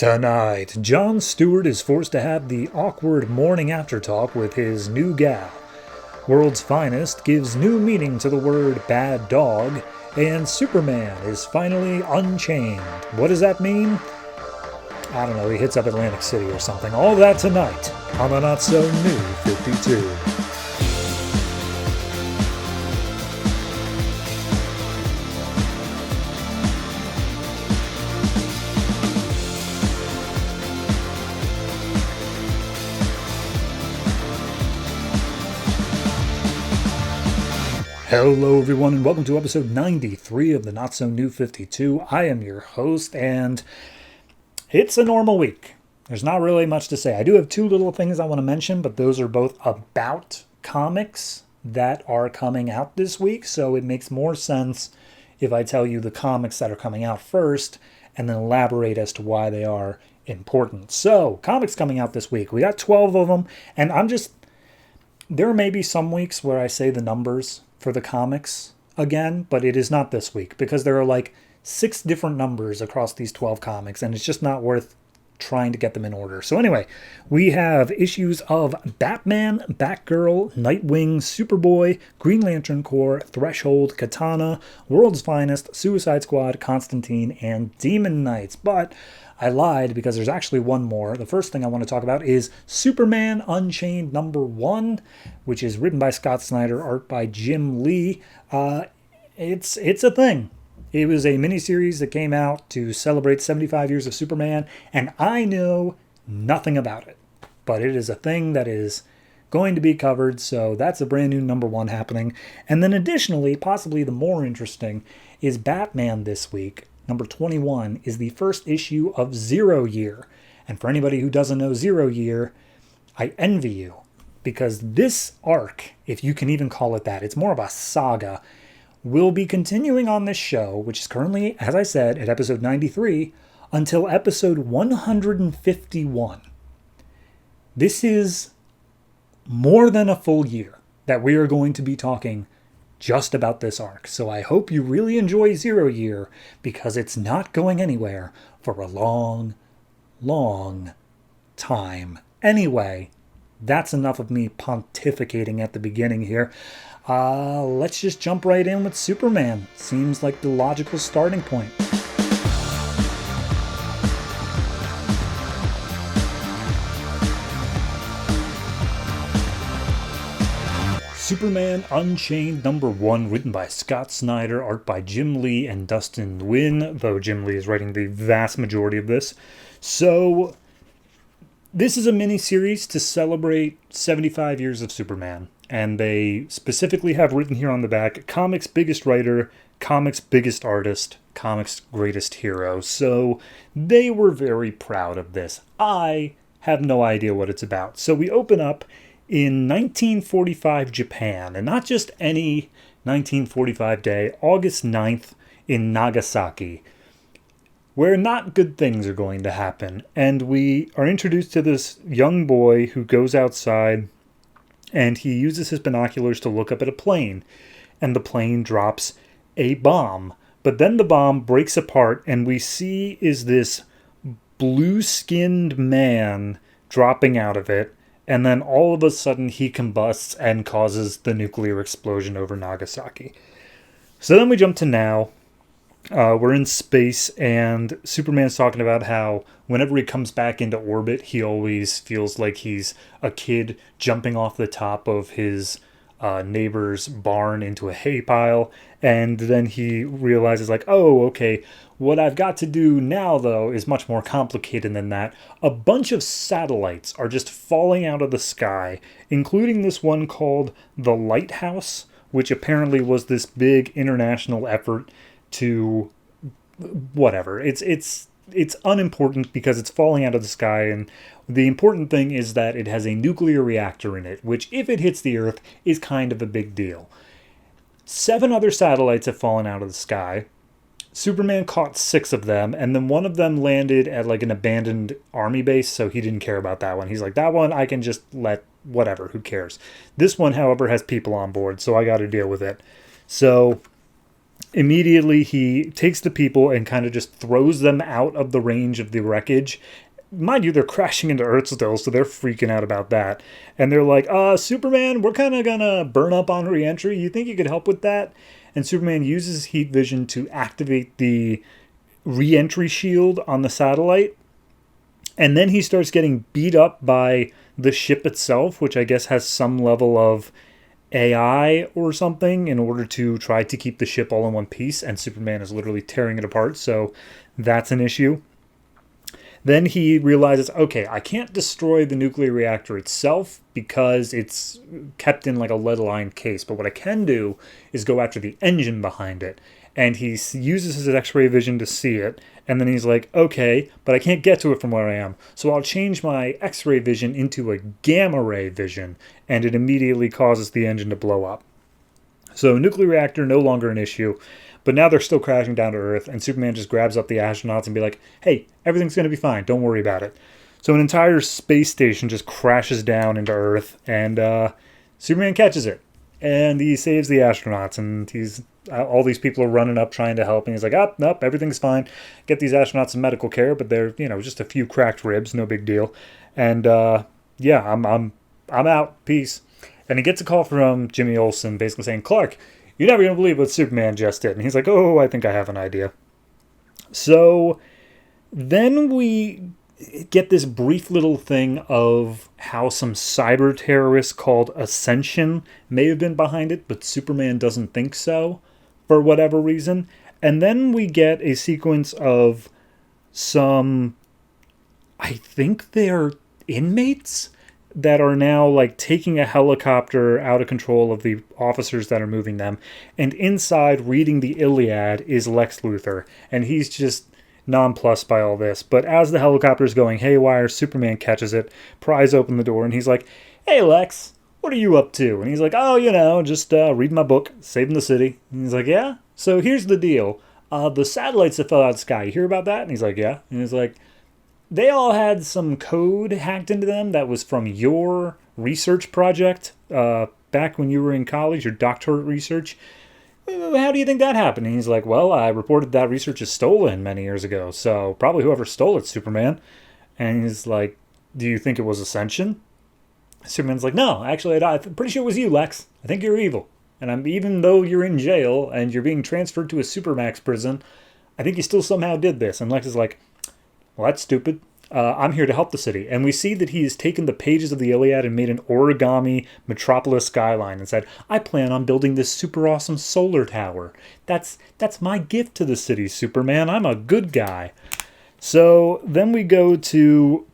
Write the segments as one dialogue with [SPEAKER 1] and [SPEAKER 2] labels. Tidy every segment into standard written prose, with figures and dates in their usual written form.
[SPEAKER 1] Tonight, Jon Stewart is forced to have the awkward morning after talk with his new gal. World's Finest gives new meaning to the word bad dog, and Superman is finally unchained. What does that mean? I don't know, he hits up Atlantic City or something. All that tonight on the Not So New 52. Hello everyone and welcome to episode 93 of the Not So New 52. I am your host and it's a normal week. There's not really much to say. I do have two little things I want to mention, but those are both about comics that are coming out this week, so it makes more sense if I tell you the comics that are coming out first and then elaborate as to why they are important. So, comics coming out this week. We got 12 of them, and there may be some weeks where I say the numbers for the comics again, but it is not this week because there are like 6 different numbers across these 12 comics and it's just not worth trying to get them in order. So anyway, we have issues of Batman, Batgirl, Nightwing, Superboy, Green Lantern Corps, Threshold, Katana, World's Finest, Suicide Squad, Constantine, and Demon Knights. But I lied because there's actually one more. The first thing I want to talk about is Superman Unchained #1, which is written by Scott Snyder, art by Jim Lee. It's a thing. It was a miniseries that came out to celebrate 75 years of Superman, and I know nothing about it. But it is a thing that is going to be covered, so that's a brand new #1 happening. And then additionally, possibly the more interesting, is Batman this week. Number 21 is the first issue of Zero Year. And for anybody who doesn't know Zero Year, I envy you. Because this arc, if you can even call it that, it's more of a saga, will be continuing on this show, which is currently, as I said, at episode 93, until episode 151. This is more than a full year that we are going to be talking just about this arc. So I hope you really enjoy Zero Year because it's not going anywhere for a long, long time. Anyway, that's enough of me pontificating at the beginning here. Let's just jump right in with Superman. Seems like the logical starting point. Superman Unchained #1, written by Scott Snyder, art by Jim Lee and Dustin Nguyen, though Jim Lee is writing the vast majority of this. So, this is a mini-series to celebrate 75 years of Superman, and they specifically have written here on the back, comics biggest writer, comics biggest artist, comics greatest hero. So, they were very proud of this. I have no idea what it's about. So we open up in 1945 Japan, and not just any 1945 day, August 9th in Nagasaki, where not good things are going to happen. And we are introduced to this young boy who goes outside, and he uses his binoculars to look up at a plane, and the plane drops a bomb. But then the bomb breaks apart, and we see is this blue-skinned man dropping out of it, and then all of a sudden he combusts and causes the nuclear explosion over Nagasaki. So then we jump to now. We're in space, and Superman's talking about how whenever he comes back into orbit, he always feels like he's a kid jumping off the top of his neighbor's barn into a hay pile. And then he realizes, like, oh, okay, what I've got to do now, though, is much more complicated than that. A bunch of satellites are just falling out of the sky, including this one called the Lighthouse, which apparently was this big international effort to whatever. It's unimportant because it's falling out of the sky, and the important thing is that it has a nuclear reactor in it, which, if it hits the Earth, is kind of a big deal. 7 other satellites have fallen out of the sky. Superman caught 6 of them, and then one of them landed at like an abandoned army base, so he didn't care about that one. He's like, that one I can just let, whatever, who cares. This one, however, has people on board, so I got to deal with it. So immediately he takes the people and kind of just throws them out of the range of the wreckage. Mind you, they're crashing into Earth still, so they're freaking out about that. And they're like, Superman, we're kind of gonna burn up on re-entry. You think you could help with that? And Superman uses heat vision to activate the re-entry shield on the satellite. And then he starts getting beat up by the ship itself, which I guess has some level of AI or something in order to try to keep the ship all in one piece. And Superman is literally tearing it apart, so that's an issue. Then he realizes, okay, I can't destroy the nuclear reactor itself because it's kept in like a lead-lined case. But what I can do is go after the engine behind it. And he uses his X-ray vision to see it. And then he's like, okay, but I can't get to it from where I am. So I'll change my X-ray vision into a gamma ray vision. And it immediately causes the engine to blow up. So nuclear reactor, no longer an issue. But now they're still crashing down to Earth, and Superman just grabs up the astronauts and be like, hey, everything's going to be fine. Don't worry about it. So an entire space station just crashes down into Earth, and Superman catches it. And he saves the astronauts, and all these people are running up trying to help, and he's like, nope, everything's fine. Get these astronauts some medical care, but they're, just a few cracked ribs, no big deal. And yeah, I'm out. Peace. And he gets a call from Jimmy Olsen basically saying, Clark, you're never going to believe what Superman just did. And he's like, oh, I think I have an idea. So then we get this brief little thing of how some cyber terrorists called Ascension may have been behind it, but Superman doesn't think so for whatever reason. And then we get a sequence of some, I think they're inmates that are now like taking a helicopter out of control of the officers that are moving them. And inside reading the Iliad is Lex Luthor. And he's just nonplussed by all this. But as the helicopter's going haywire, Superman catches it, pries open the door, and he's like, hey Lex, what are you up to? And he's like, oh, just reading my book, saving the city. And he's like, yeah? So here's the deal. The satellites that fell out of the sky, you hear about that? And he's like, yeah. And he's like, they all had some code hacked into them that was from your research project back when you were in college, your doctorate research. How do you think that happened? And he's like, well, I reported that research is stolen many years ago, so probably whoever stole it, Superman. And he's like, do you think it was Ascension? Superman's like, no, actually, I'm pretty sure it was you, Lex. I think you're evil. And even though you're in jail and you're being transferred to a Supermax prison, I think you still somehow did this. And Lex is like, well, that's stupid. I'm here to help the city. And we see that he has taken the pages of the Iliad and made an origami metropolis skyline and said, I plan on building this super awesome solar tower. That's my gift to the city, Superman. I'm a good guy. So then we go to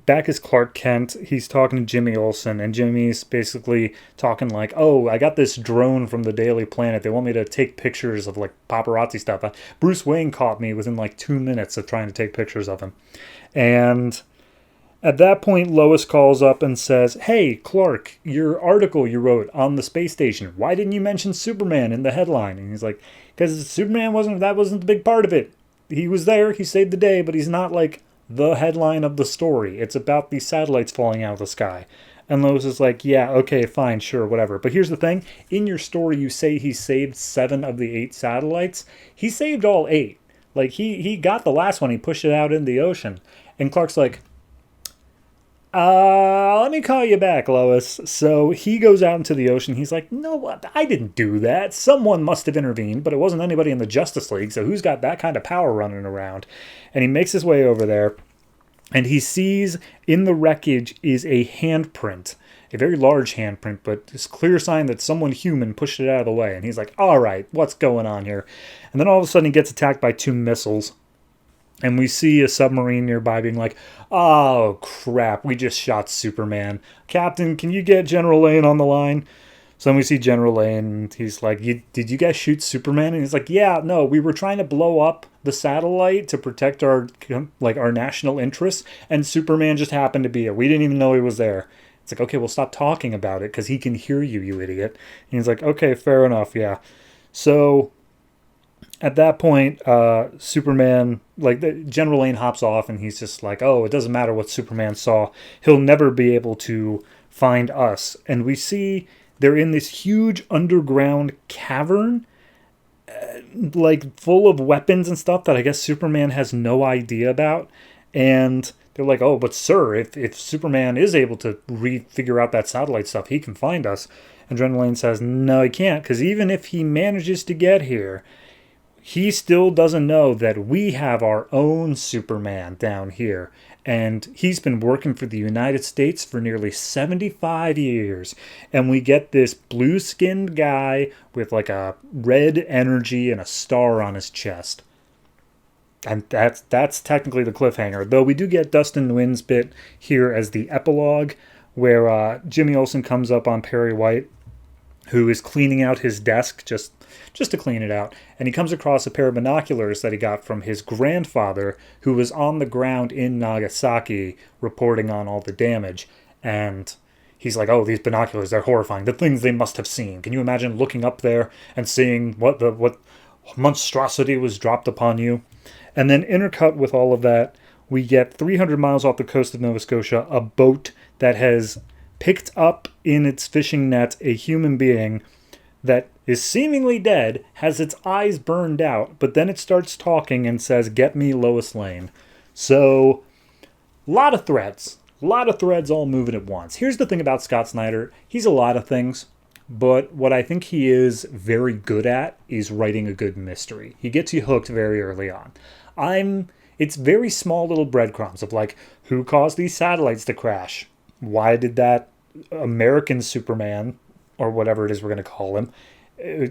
[SPEAKER 1] back as Clark Kent. He's talking to Jimmy Olsen, and Jimmy's basically talking like, oh, I got this drone from the Daily Planet. They want me to take pictures of like paparazzi stuff. Bruce Wayne caught me within like 2 minutes of trying to take pictures of him. And at that point, Lois calls up and says, hey, Clark, your article you wrote on the space station, why didn't you mention Superman in the headline? And he's like, because Superman wasn't the big part of it. He was there, he saved the day, but he's not like the headline of the story. It's about these satellites falling out of the sky. And Lois is like, yeah, okay, fine, sure, whatever. But here's the thing. In your story, you say he saved 7 of the 8 satellites. He saved all 8. Like, he got the last one. He pushed it out in the ocean. And Clark's like, let me call you back, Lois. So he goes out into the ocean. He's like, no, I didn't do that. Someone must have intervened, but it wasn't anybody in the Justice League. So who's got that kind of power running around? And he makes his way over there. And he sees in the wreckage is a handprint, a very large handprint, but it's a clear sign that someone human pushed it out of the way. And he's like, all right, what's going on here? And then all of a sudden he gets attacked by 2 missiles. And we see a submarine nearby being like, oh, crap, we just shot Superman. Captain, can you get General Lane on the line? So then we see General Lane, and he's like, did you guys shoot Superman? And he's like, yeah, no, we were trying to blow up the satellite to protect our national interests, and Superman just happened to be it. We didn't even know he was there. It's like, okay, well, stop talking about it, because he can hear you, you idiot. And he's like, okay, fair enough, yeah. So at that point, Superman, General Lane hops off, and he's just like, oh, it doesn't matter what Superman saw. He'll never be able to find us. And we see they're in this huge underground cavern. like full of weapons and stuff that I guess Superman has no idea about. And they're like, oh, but sir, if Superman is able to figure out that satellite stuff, he can find us. And Adrenaline says, no, he can't, because even if he manages to get here, he still doesn't know that we have our own Superman down here. And he's been working for the United States for nearly 75 years. And we get this blue-skinned guy with like a red energy and a star on his chest. And that's technically the cliffhanger. Though we do get Dustin Nguyen's bit here as the epilogue, where Jimmy Olsen comes up on Perry White, who is cleaning out his desk just to clean it out. And he comes across a pair of binoculars that he got from his grandfather, who was on the ground in Nagasaki reporting on all the damage. And he's like, oh, these binoculars, they're horrifying. The things they must have seen. Can you imagine looking up there and seeing what monstrosity was dropped upon you? And then intercut with all of that, we get 300 miles off the coast of Nova Scotia, a boat that has picked up in its fishing net a human being that is seemingly dead, has its eyes burned out, but then it starts talking and says, get me Lois Lane. So, a lot of threads all moving at once. Here's the thing about Scott Snyder. He's a lot of things, but what I think he is very good at is writing a good mystery. He gets you hooked very early on. It's very small little breadcrumbs of like, who caused these satellites to crash? Why did that American Superman, or whatever it is we're going to call him,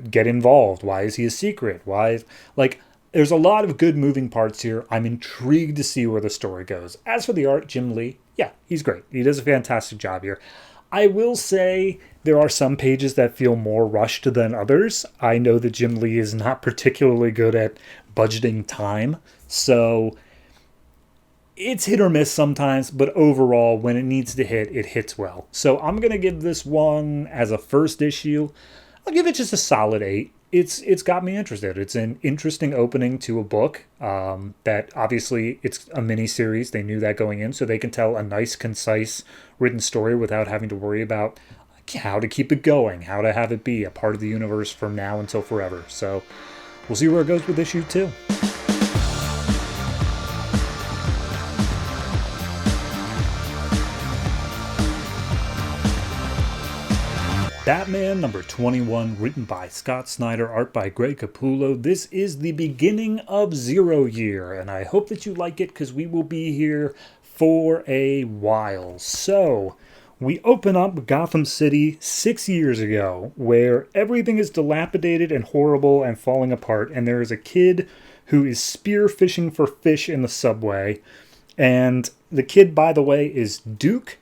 [SPEAKER 1] get involved? Why is he a secret? There's a lot of good moving parts here. I'm intrigued to see where the story goes. As for the art, Jim Lee, yeah, he's great. He does a fantastic job here. I will say there are some pages that feel more rushed than others. I know that Jim Lee is not particularly good at budgeting time, so it's hit or miss sometimes, but overall, when it needs to hit, it hits well. So I'm going to give this one, as a first issue, I'll give it just a solid 8. It's got me interested. It's an interesting opening to a book that obviously it's a mini-series. They knew that going in, so they can tell a nice, concise, written story without having to worry about how to keep it going, how to have it be a part of the universe from now until forever. So we'll see where it goes with issue 2. Batman number 21, written by Scott Snyder, art by Greg Capullo. This is the beginning of Zero Year, and I hope that you like it because we will be here for a while. So, we open up Gotham City 6 years ago, where everything is dilapidated and horrible and falling apart, and there is a kid who is spear fishing for fish in the subway. And the kid, by the way, is Duke.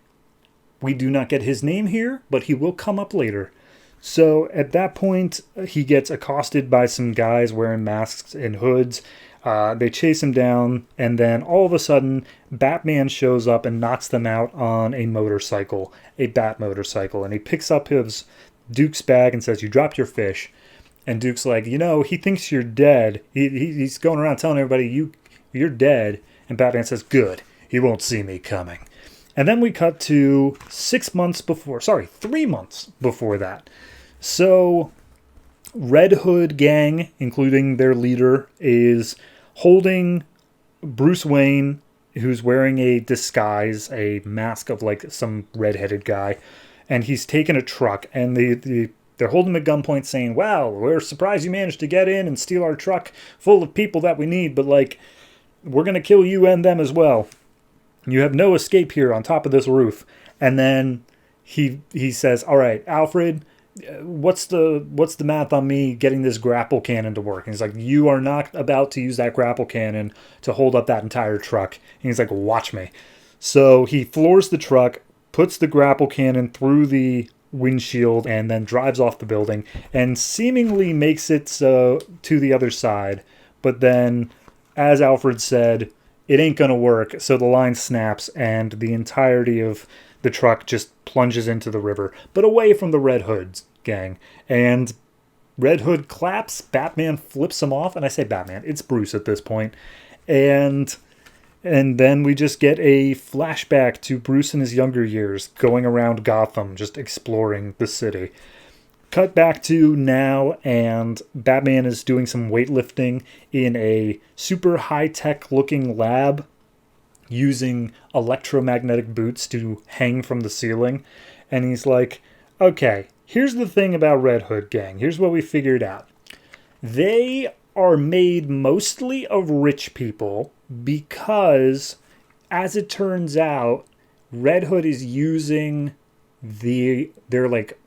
[SPEAKER 1] We do not get his name here, but he will come up later. So at that point, he gets accosted by some guys wearing masks and hoods. They chase him down, and then all of a sudden, Batman shows up and knocks them out on a motorcycle, a bat motorcycle. And he picks up his Duke's bag and says, you dropped your fish. And Duke's like, he thinks you're dead. He's going around telling everybody you're dead. And Batman says, good, he won't see me coming. And then we cut to 3 months before that. So, Red Hood gang, including their leader, is holding Bruce Wayne, who's wearing a disguise, a mask of like some redheaded guy, and he's taken a truck, and they're holding him at gunpoint saying, wow, we're surprised you managed to get in and steal our truck full of people that we need, but we're going to kill you and them as well. You have no escape here on top of this roof. And then he says, all right, Alfred, what's the math on me getting this grapple cannon to work? And he's like, you are not about to use that grapple cannon to hold up that entire truck. And he's like, watch me. So he floors the truck, puts the grapple cannon through the windshield, and then drives off the building and seemingly makes it to the other side. But then, as Alfred said, it ain't gonna work, so the line snaps, and the entirety of the truck just plunges into the river, but away from the Red Hood's gang. And Red Hood claps, Batman flips him off, and I say Batman, it's Bruce at this point. And then we just get a flashback to Bruce in his younger years, going around Gotham, just exploring the city. Cut back to now, and Batman is doing some weightlifting in a super high-tech looking lab using electromagnetic boots to hang from the ceiling. And he's like, okay, here's the thing about Red Hood Gang. Here's what we figured out. They are made mostly of rich people because, as it turns out, Red Hood is using their like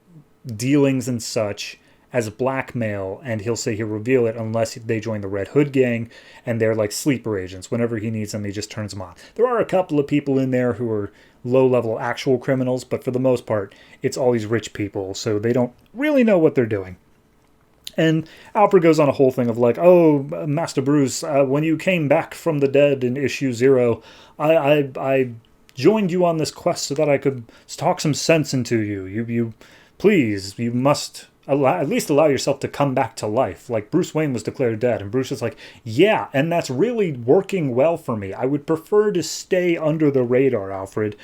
[SPEAKER 1] dealings and such as blackmail, and he'll say he'll reveal it unless they join the Red Hood Gang, and they're like sleeper agents. Whenever he needs them, he just turns them on. There are a couple of people in there who are low-level actual criminals, but for the most part, it's all these rich people, so they don't really know what they're doing. And Alfred goes on a whole thing of like, oh, Master Bruce, when you came back from the dead in issue 0, I joined you on this quest so that I could talk some sense into you. You please, you must at least allow yourself to come back to life. Like, Bruce Wayne was declared dead, and Bruce is like, yeah, and that's really working well for me. I would prefer to stay under the radar, Alfred.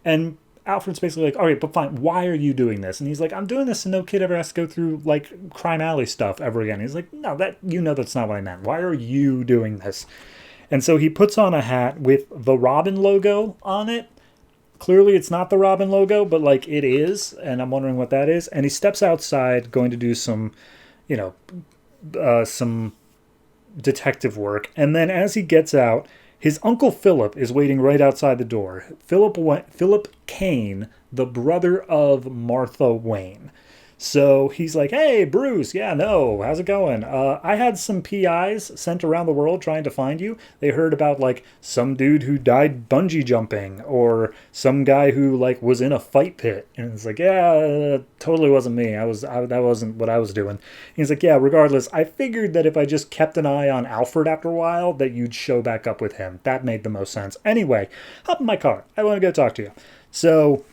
[SPEAKER 1] And Alfred's basically like, all right, but fine, why are you doing this? And he's like, I'm doing this so no kid ever has to go through, like, Crime Alley stuff ever again. He's like, no, that's not what I meant. Why are you doing this? And so he puts on a hat with the Robin logo on it. Clearly it's not the Robin logo, but like it is, and I'm wondering what that is. And he steps outside, going to do some, some detective work. And then as he gets out, his Uncle Philip is waiting right outside the door. Philip Kane, the brother of Martha Wayne. So he's like, hey, Bruce, yeah, no, how's it going? I had some PIs sent around the world trying to find you. They heard about, like, some dude who died bungee jumping, or some guy who, like, was in a fight pit. And it's like, yeah, totally wasn't me. That wasn't what I was doing. And he's like, yeah, regardless, I figured that if I just kept an eye on Alfred after a while, that you'd show back up with him. That made the most sense. Anyway, hop in my car. I want to go talk to you. So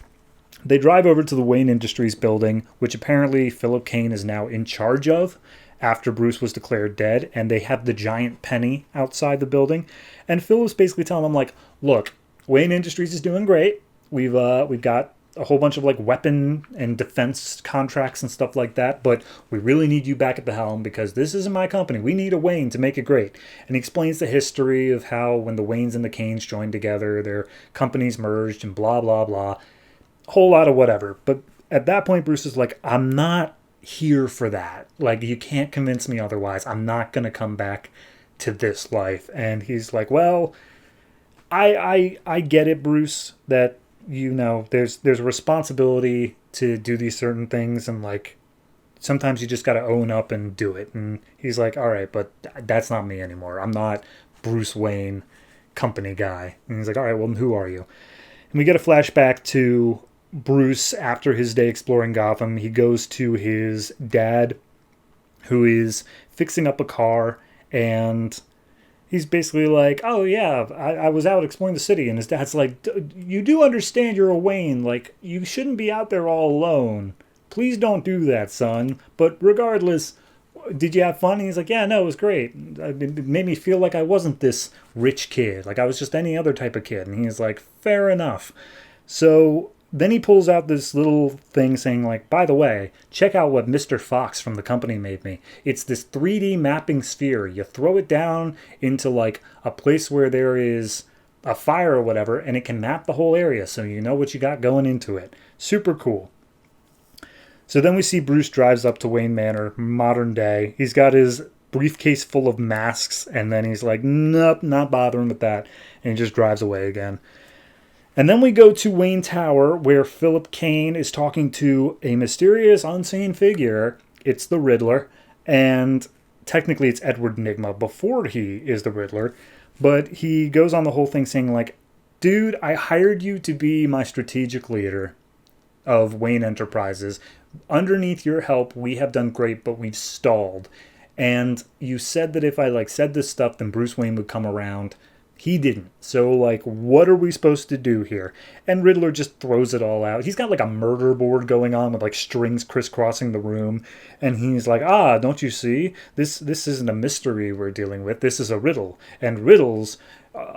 [SPEAKER 1] they drive over to the Wayne Industries building, which apparently Philip Kane is now in charge of after Bruce was declared dead, and they have the giant penny outside the building. And Philip's basically telling them, like, look, Wayne Industries is doing great. We've got a whole bunch of, like, weapon and defense contracts and stuff like that, but we really need you back at the helm because this isn't my company. We need a Wayne to make it great. And he explains the history of how when the Waynes and the Kanes joined together, their companies merged and blah, blah, blah. Whole lot of whatever. But at that point, Bruce is like, I'm not here for that. Like, you can't convince me otherwise. I'm not going to come back to this life. And he's like, well, I get it, Bruce, that, there's a responsibility to do these certain things, and, like, sometimes you just got to own up and do it. And he's like, all right, but that's not me anymore. I'm not Bruce Wayne company guy. And he's like, all right, well, who are you? And we get a flashback to Bruce after his day exploring Gotham. He goes to his dad, who is fixing up a car, and he's basically like, oh yeah, I was out exploring the city. And his dad's like, you do understand you're a Wayne. Like, you shouldn't be out there all alone. Please don't do that, son. But regardless, did you have fun? And he's like, yeah, no, it was great. It made me feel like I wasn't this rich kid. Like, I was just any other type of kid. And he's like, fair enough. So then he pulls out this little thing saying, like, by the way, check out what Mr. Fawkes from the company made me. It's this 3D mapping sphere. You throw it down into, like, a place where there is a fire or whatever, and it can map the whole area so you know what you got going into it. Super cool. So then we see Bruce drives up to Wayne Manor, modern day. He's got his briefcase full of masks, and then he's like, nope, not bothering with that. And he just drives away again. And then we go to Wayne Tower, where Philip Kane is talking to a mysterious, unseen figure. It's the Riddler, and technically it's Edward Nygma before he is the Riddler. But he goes on the whole thing saying, like, dude, I hired you to be my strategic leader of Wayne Enterprises. Underneath your help, we have done great, but we've stalled. And you said that if I, like, said this stuff, then Bruce Wayne would come around. He didn't. So, like, what are we supposed to do here? And Riddler just throws it all out. He's got, like, a murder board going on with, like, strings crisscrossing the room. And he's like, don't you see? This isn't a mystery we're dealing with. This is a riddle. And riddles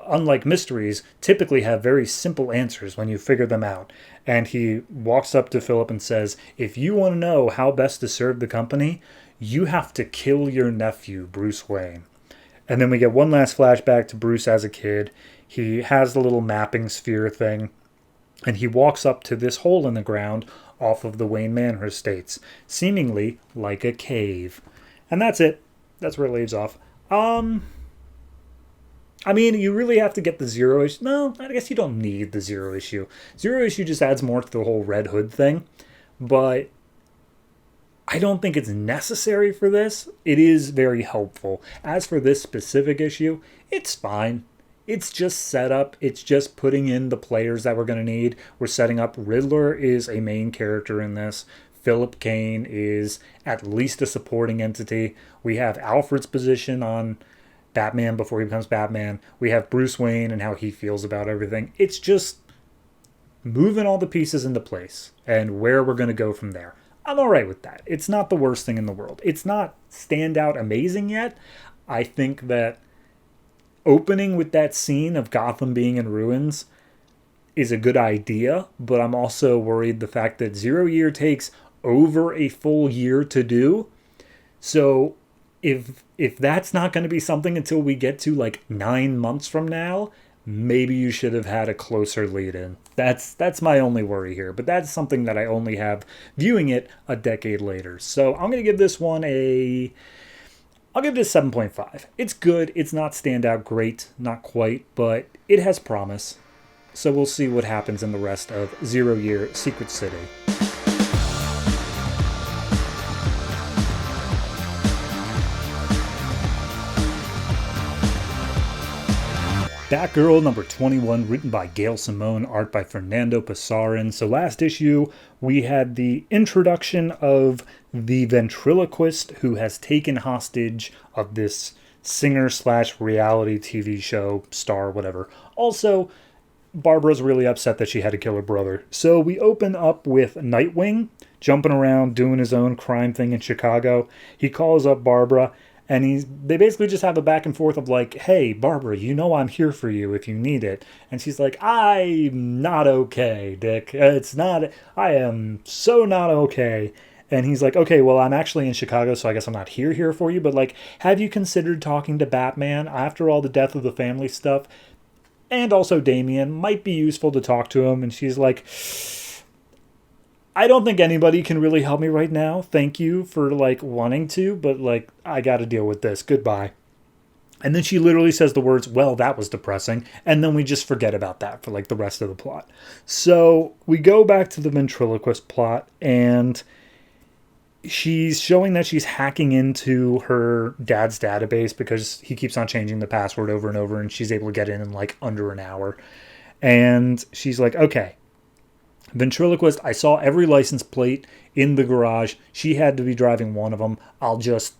[SPEAKER 1] unlike mysteries, typically have very simple answers when you figure them out. And he walks up to Philip and says, if you want to know how best to serve the company, you have to kill your nephew, Bruce Wayne. And then we get one last flashback to Bruce as a kid. He has the little mapping sphere thing, and he walks up to this hole in the ground off of the Wayne Manor estates, seemingly like a cave. And that's it. That's where it leaves off. I mean, you really have to get the Zero issue. No, I guess you don't need the Zero issue. Zero issue just adds more to the whole Red Hood thing. But I don't think it's necessary for this. It is very helpful. As for this specific issue, it's fine. It's just setup. It's just putting in the players that we're going to need. We're setting up Riddler is a main character in this. Philip Kane is at least a supporting entity. We have Alfred's position on Batman before he becomes Batman. We have Bruce Wayne and how he feels about everything. It's just moving all the pieces into place and where we're going to go from there. I'm all right with that. It's not the worst thing in the world. It's not standout amazing yet. I think that opening with that scene of Gotham being in ruins is a good idea, but I'm also worried the fact that 0 Year takes over a full year to do. So if that's not going to be something until we get to like 9 months from now, maybe you should have had a closer lead in. That's my only worry here, but that's something that I only have viewing it a decade later. So I'm going to give this one I'll give it a 7.5. It's good. It's not standout great, not quite, but it has promise. So we'll see what happens in the rest of 0 Year Secret City. Batgirl number 21, written by Gail Simone, art by Fernando Pasarin. So last issue, we had the introduction of the ventriloquist who has taken hostage of this singer/reality TV show star, whatever. Also, Barbara's really upset that she had to kill her brother. So we open up with Nightwing jumping around, doing his own crime thing in Chicago. He calls up Barbara, and they basically just have a back and forth of like, hey, Barbara, you know I'm here for you if you need it. And she's like, I'm not okay, Dick. I am so not okay. And he's like, okay, well, I'm actually in Chicago, so I guess I'm not here for you. But like, have you considered talking to Batman? After all the death of the family stuff, and also Damian, might be useful to talk to him. And she's like, I don't think anybody can really help me right now. Thank you for like wanting to, but like I got to deal with this. Goodbye. And then she literally says the words, well, that was depressing. And then we just forget about that for like the rest of the plot. So we go back to the ventriloquist plot, and she's showing that she's hacking into her dad's database because he keeps on changing the password over and over, and she's able to get in like under an hour. And she's like, okay, ventriloquist, I saw every license plate in the garage. She had to be driving one of them. I'll just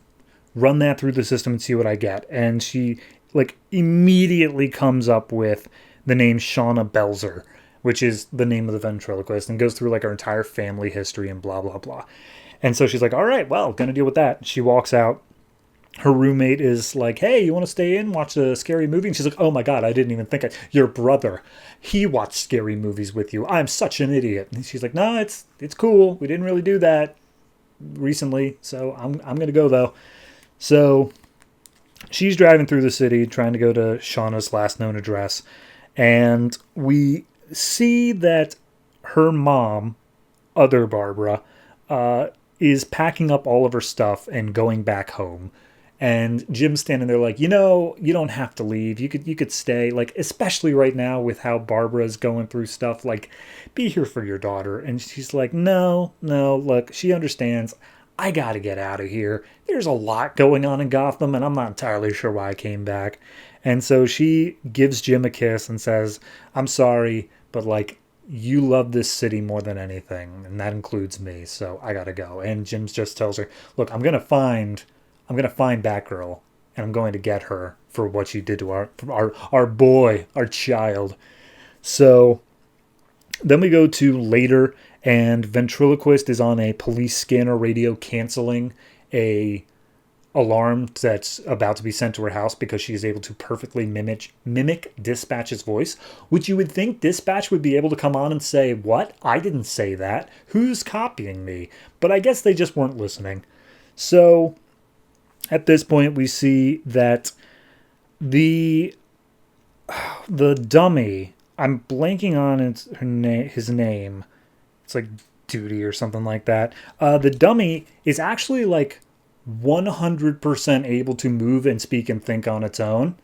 [SPEAKER 1] run that through the system and see what I get. And she like immediately comes up with the name Shauna Belzer, which is the name of the ventriloquist, and goes through like her entire family history and blah, blah, blah. And so she's like, all right, well, gonna deal with that. She walks out. Her roommate is like, hey, you want to stay in, watch a scary movie? And she's like, oh my God, I didn't even think your brother, he watched scary movies with you. I'm such an idiot. And she's like, no, it's cool. We didn't really do that recently. So I'm going to go though. So she's driving through the city trying to go to Shauna's last known address. And we see that her mom, other Barbara, is packing up all of her stuff and going back home. And Jim's standing there like, you don't have to leave. You could stay. Like, especially right now with how Barbara's going through stuff, like, be here for your daughter. And she's like, no, look, she understands. I got to get out of here. There's a lot going on in Gotham, and I'm not entirely sure why I came back. And so she gives Jim a kiss and says, I'm sorry, but like, you love this city more than anything, and that includes me, so I got to go. And Jim just tells her, look, I'm going to find Batgirl, and I'm going to get her for what she did to our boy, our child. So then we go to later, and ventriloquist is on a police scanner radio canceling a alarm that's about to be sent to her house because she is able to perfectly mimic Dispatch's voice, which you would think Dispatch would be able to come on and say, "What? I didn't say that. Who's copying me?" But I guess they just weren't listening. So at this point, we see that the dummy, I'm blanking on his name. It's like Duty or something like that. The dummy is actually like 100% able to move and speak and think on its own,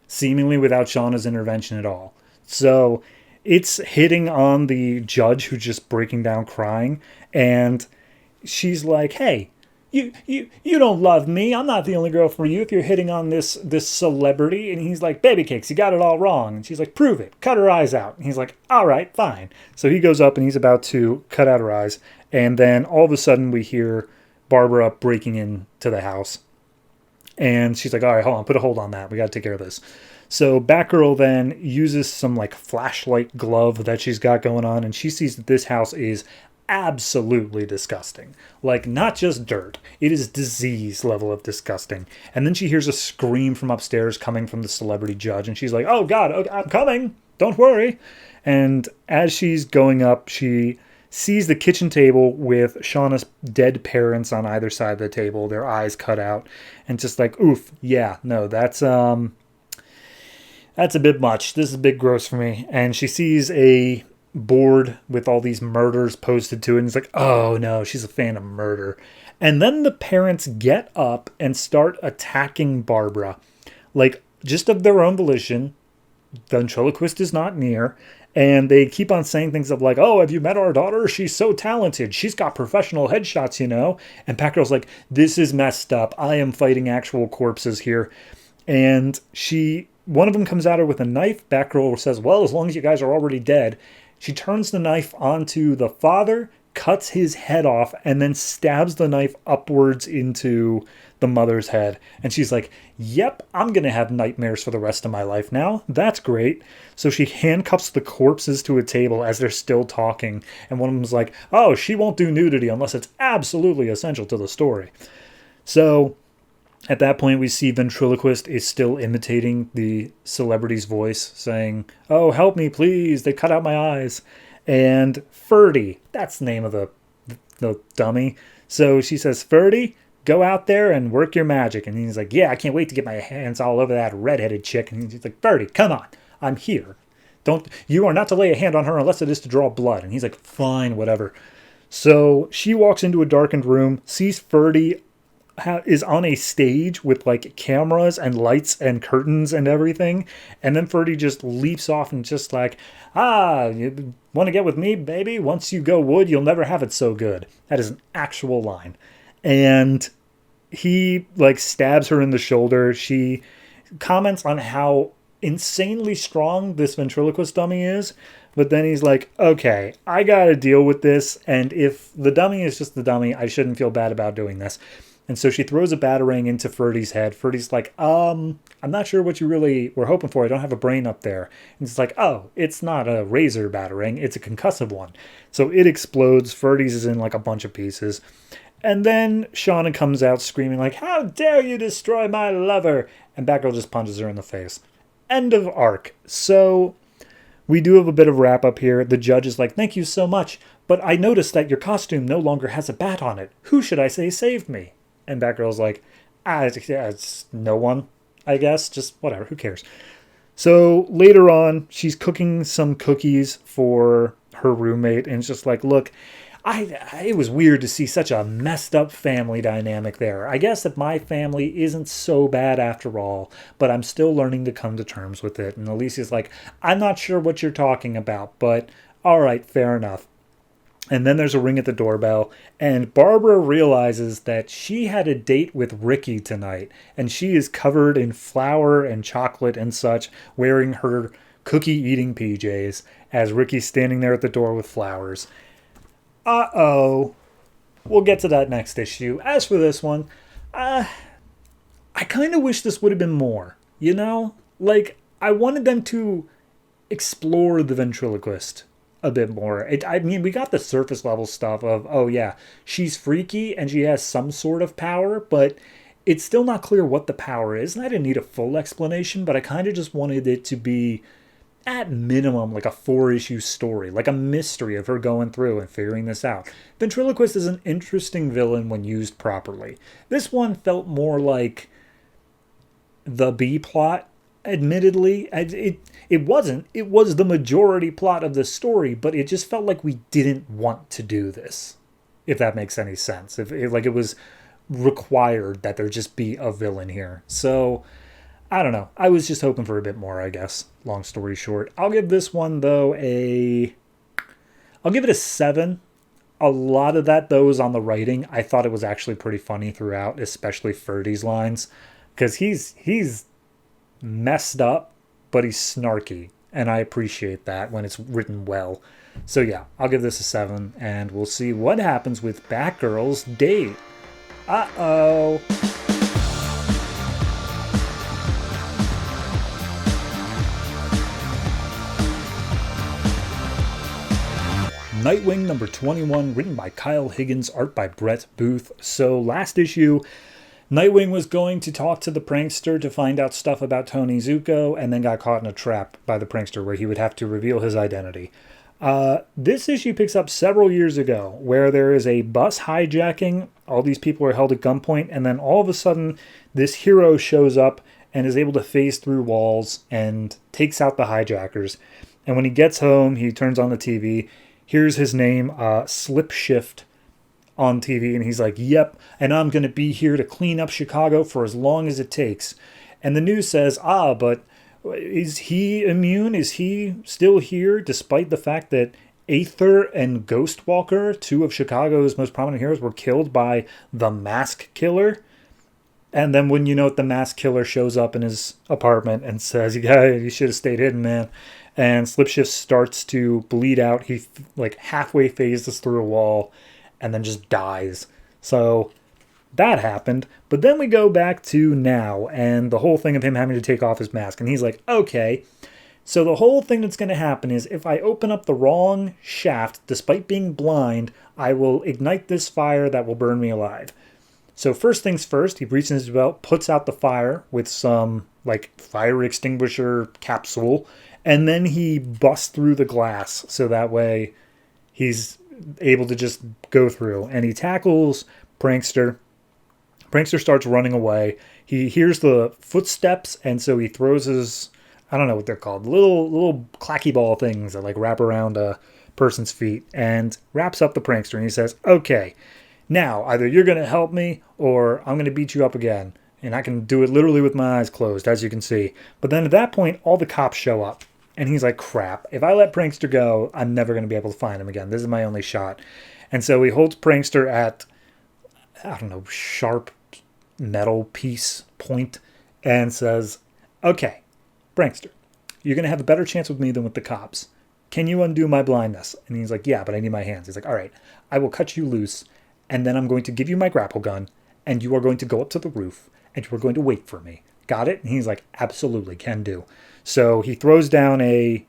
[SPEAKER 1] seemingly without Shauna's intervention at all. So it's hitting on the judge who's just breaking down crying, and she's like, "Hey, you don't love me. I'm not the only girl for you if you're hitting on this celebrity." And he's like, "Baby cakes, you got it all wrong." And she's like, "Prove it. Cut her eyes out." And he's like, "All right, fine." So he goes up and he's about to cut out her eyes. And then all of a sudden we hear Barbara breaking into the house. And she's like, "All right, hold on, put a hold on that. We got to take care of this." So Batgirl then uses some like flashlight glove that she's got going on, and she sees that this house is absolutely disgusting. Like, not just dirt. It is disease level of disgusting. And then she hears a scream from upstairs coming from the celebrity judge, and she's like, "Oh God, I'm coming. Don't worry." And as she's going up, she sees the kitchen table with Shauna's dead parents on either side of the table, their eyes cut out, and just like, oof, yeah, no, that's a bit much. This is a bit gross for me. And she sees a board with all these murders posted to it, and it's like, oh no, she's a fan of murder. And then the parents get up and start attacking Barbara, like just of their own volition. The ventriloquist is not near, and they keep on saying things of like, "Oh, have you met our daughter? She's so talented. She's got professional headshots, you know." And Batgirl's like, "This is messed up. I am fighting actual corpses here." And one of them comes at her with a knife. Batgirl says, "Well, as long as you guys are already dead." She turns the knife onto the father, cuts his head off, and then stabs the knife upwards into the mother's head. And she's like, "Yep, I'm going to have nightmares for the rest of my life now. That's great." So she handcuffs the corpses to a table as they're still talking. And one of them's like, "Oh, she won't do nudity unless it's absolutely essential to the story." So at that point, we see Ventriloquist is still imitating the celebrity's voice, saying, "Oh, help me, please. They cut out my eyes." And Ferdy, that's the name of the dummy. So she says, "Ferdy, go out there and work your magic." And he's like, "Yeah, I can't wait to get my hands all over that redheaded chick." And he's like, "Ferdy, come on. I'm here. You are not to lay a hand on her unless it is to draw blood." And he's like, "Fine, whatever." So she walks into a darkened room, sees Ferdy is on a stage with like cameras and lights and curtains and everything, and then Ferdy just leaps off and just like, "You want to get with me, baby? Once you go wood, you'll never have it so good." That is an actual line. And he like stabs her in the shoulder. She comments on how insanely strong this ventriloquist dummy is, but then he's like, "Okay, I gotta deal with this, and if the dummy is just the dummy, I shouldn't feel bad about doing this." And so she throws a batarang into Ferdy's head. Ferdy's like, I'm not sure what you really were hoping for. I don't have a brain up there." And it's like, "Oh, it's not a razor batarang. It's a concussive one." So it explodes. Ferdy's is in like a bunch of pieces. And then Shauna comes out screaming like, "How dare you destroy my lover?" And Batgirl just punches her in the face. End of arc. So we do have a bit of wrap up here. The judge is like, "Thank you so much, but I noticed that your costume no longer has a bat on it. Who should I say saved me?" And Batgirl's like, it's no one, I guess. Just whatever, who cares? So later on, she's cooking some cookies for her roommate, and it's just like, "Look, it was weird to see such a messed up family dynamic there. I guess that my family isn't so bad after all, but I'm still learning to come to terms with it." And Alicia's like, "I'm not sure what you're talking about, but all right, fair enough." And then there's a ring at the doorbell, and Barbara realizes that she had a date with Ricky tonight, and she is covered in flour and chocolate and such, wearing her cookie-eating PJs, as Ricky's standing there at the door with flowers. Uh-oh. We'll get to that next issue. As for this one, I kind of wish this would have been more, you know? Like, I wanted them to explore the ventriloquist a bit more. I mean, we got the surface level stuff of, oh yeah, she's freaky and she has some sort of power, but it's still not clear what the power is, and I didn't need a full explanation, but I kind of just wanted it to be, at minimum, like a 4-issue story, like a mystery of her going through and figuring this out. Ventriloquist is an interesting villain when used properly. This one felt more like the B plot, admittedly. It wasn't. It was the majority plot of the story, but it just felt like we didn't want to do this, if that makes any sense. If it was required that there just be a villain here. So, I don't know. I was just hoping for a bit more, I guess. Long story short. I'll give this one, though, I'll give it a 7. A lot of that, though, is on the writing. I thought it was actually pretty funny throughout, especially Ferdy's lines. Because he's messed up, but he's snarky. And I appreciate that when it's written well. So yeah, I'll give this a 7. And we'll see what happens with Batgirl's date. Uh-oh. Nightwing number 21, written by Kyle Higgins, art by Brett Booth. So last issue, Nightwing was going to talk to the prankster to find out stuff about Tony Zuko, and then got caught in a trap by the prankster where he would have to reveal his identity. This issue picks up several years ago, where there is a bus hijacking. All these people are held at gunpoint, and then all of a sudden, this hero shows up and is able to phase through walls and takes out the hijackers. And when he gets home, he turns on the TV. Here's his name, Slip Shift, on TV, and he's like, yep, and I'm going to be here to clean up Chicago for as long as it takes. And the news says, but is he immune? Is he still here, despite the fact that Aether and Ghostwalker, 2 of Chicago's most prominent heroes, were killed by the Mask Killer? And then when you know it, the Mask Killer shows up in his apartment and says, yeah, you should have stayed hidden, man. And Slipshift starts to bleed out. He halfway phases through a wall and then just dies. So that happened. But then we go back to now and the whole thing of him having to take off his mask. And he's like, okay, so the whole thing that's going to happen is if I open up the wrong shaft, despite being blind, I will ignite this fire that will burn me alive. So first things first, he reaches in his belt, puts out the fire with some fire extinguisher capsule, and then he busts through the glass so that way he's able to just go through. And he tackles Prankster. Prankster starts running away. He hears the footsteps, and so he throws his, I don't know what they're called, little clacky ball things that wrap around a person's feet, and wraps up the Prankster. And he says, okay, now either you're going to help me or I'm going to beat you up again. And I can do it literally with my eyes closed, as you can see. But then at that point, all the cops show up. And he's like, crap, if I let Prankster go, I'm never going to be able to find him again. This is my only shot. And so he holds Prankster at, sharp metal piece point and says, okay, Prankster, you're going to have a better chance with me than with the cops. Can you undo my blindness? And he's like, yeah, but I need my hands. He's like, all right, I will cut you loose, and then I'm going to give you my grapple gun, and you are going to go up to the roof, and you are going to wait for me. Got it? And he's like, absolutely, can do. So he throws down a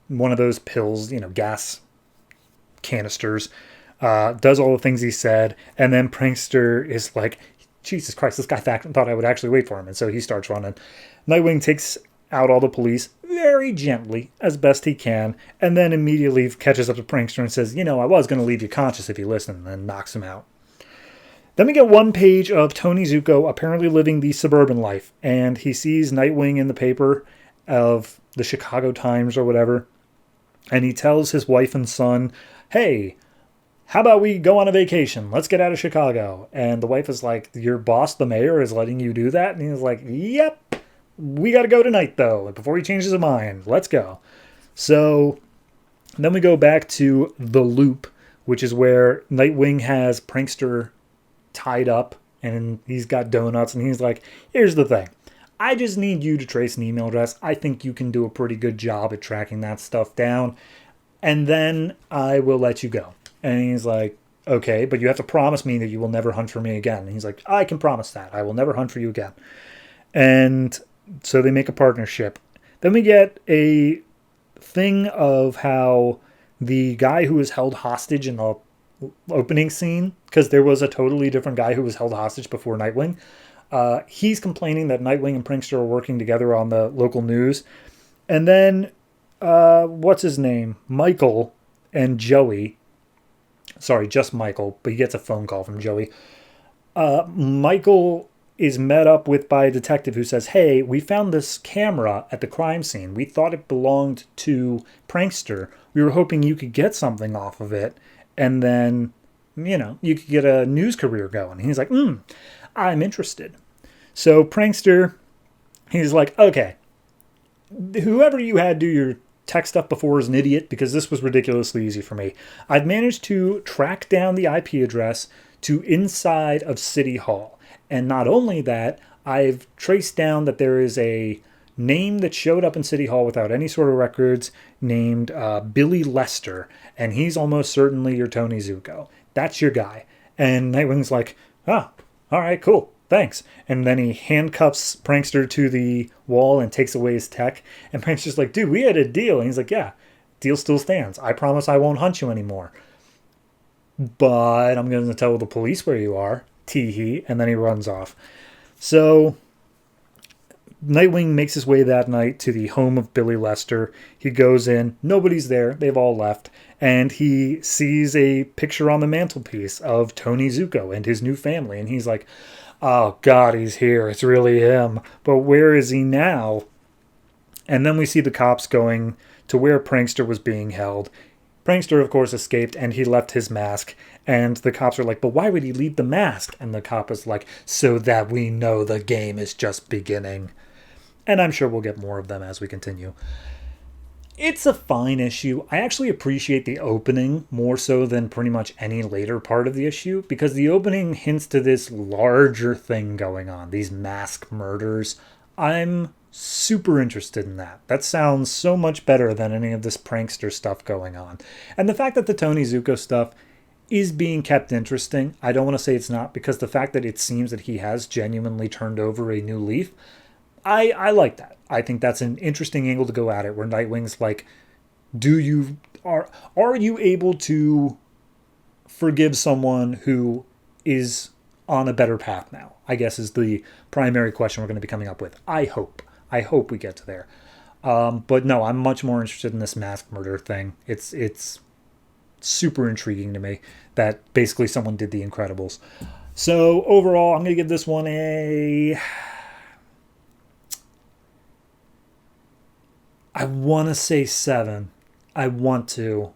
[SPEAKER 1] one of those pills, gas canisters, does all the things he said, and then Prankster is like, Jesus Christ, this guy thought I would actually wait for him, and so he starts running. Nightwing takes out all the police very gently, as best he can, and then immediately catches up to Prankster and says, I was going to leave you conscious if you listen, and then knocks him out. Then we get one page of Tony Zuko apparently living the suburban life, and he sees Nightwing in the paper of the Chicago Times or whatever, and he tells his wife and son, hey, how about we go on a vacation? Let's get out of Chicago. And the wife is like, your boss, the mayor, is letting you do that? And he's like, yep, we got to go tonight, though, before he changes his mind. Let's go. So then we go back to the loop, which is where Nightwing has Prankster tied up, and he's got donuts, and he's like, here's the thing. I just need you to trace an email address. I think you can do a pretty good job at tracking that stuff down, and then I will let you go. And he's like, okay, but you have to promise me that you will never hunt for me again. And he's like, I can promise that. I will never hunt for you again. And so they make a partnership. Then we get a thing of how the guy who was held hostage in the opening scene, because there was a totally different guy who was held hostage before Nightwing. He's complaining that Nightwing and Prankster are working together on the local news. And then, what's his name? Michael and Joey. Sorry, just Michael, but he gets a phone call from Joey. Michael is met up with by a detective who says, hey, we found this camera at the crime scene. We thought it belonged to Prankster. We were hoping you could get something off of it, and then, you could get a news career going. And he's like, I'm interested. So Prankster, he's like, okay, whoever you had do your tech stuff before is an idiot, because this was ridiculously easy for me. I've managed to track down the IP address to inside of City Hall. And not only that, I've traced down that there is a name that showed up in City Hall without any sort of records named Billy Lester. And he's almost certainly your Tony Zuko. That's your guy. And Nightwing's like, all right, cool. Thanks. And then he handcuffs Prankster to the wall and takes away his tech. And Prankster's like, dude, we had a deal. And he's like, yeah, deal still stands. I promise I won't hunt you anymore. But I'm going to tell the police where you are. Tee-hee. And then he runs off. So Nightwing makes his way that night to the home of Billy Lester. He goes in. Nobody's there. They've all left. And he sees a picture on the mantelpiece of Tony Zuko and his new family. And he's like, oh, God, he's here. It's really him. But where is he now? And then we see the cops going to where Prankster was being held. Prankster, of course, escaped, and he left his mask. And the cops are like, but why would he leave the mask? And the cop is like, so that we know the game is just beginning. And I'm sure we'll get more of them as we continue. It's a fine issue. I actually appreciate the opening more so than pretty much any later part of the issue, because the opening hints to this larger thing going on, these mask murders. I'm super interested in that. That sounds so much better than any of this Prankster stuff going on. And the fact that the Tony Zuko stuff is being kept interesting, I don't want to say it's not, because the fact that it seems that he has genuinely turned over a new leaf, I like that. I think that's an interesting angle to go at it, where Nightwing's like, are you able to forgive someone who is on a better path now? I guess is the primary question we're going to be coming up with. I hope we get to there. But no, I'm much more interested in this mask murder thing. It's super intriguing to me that basically someone did The Incredibles. So overall, I'm going to give this one I want to say 7. I want to,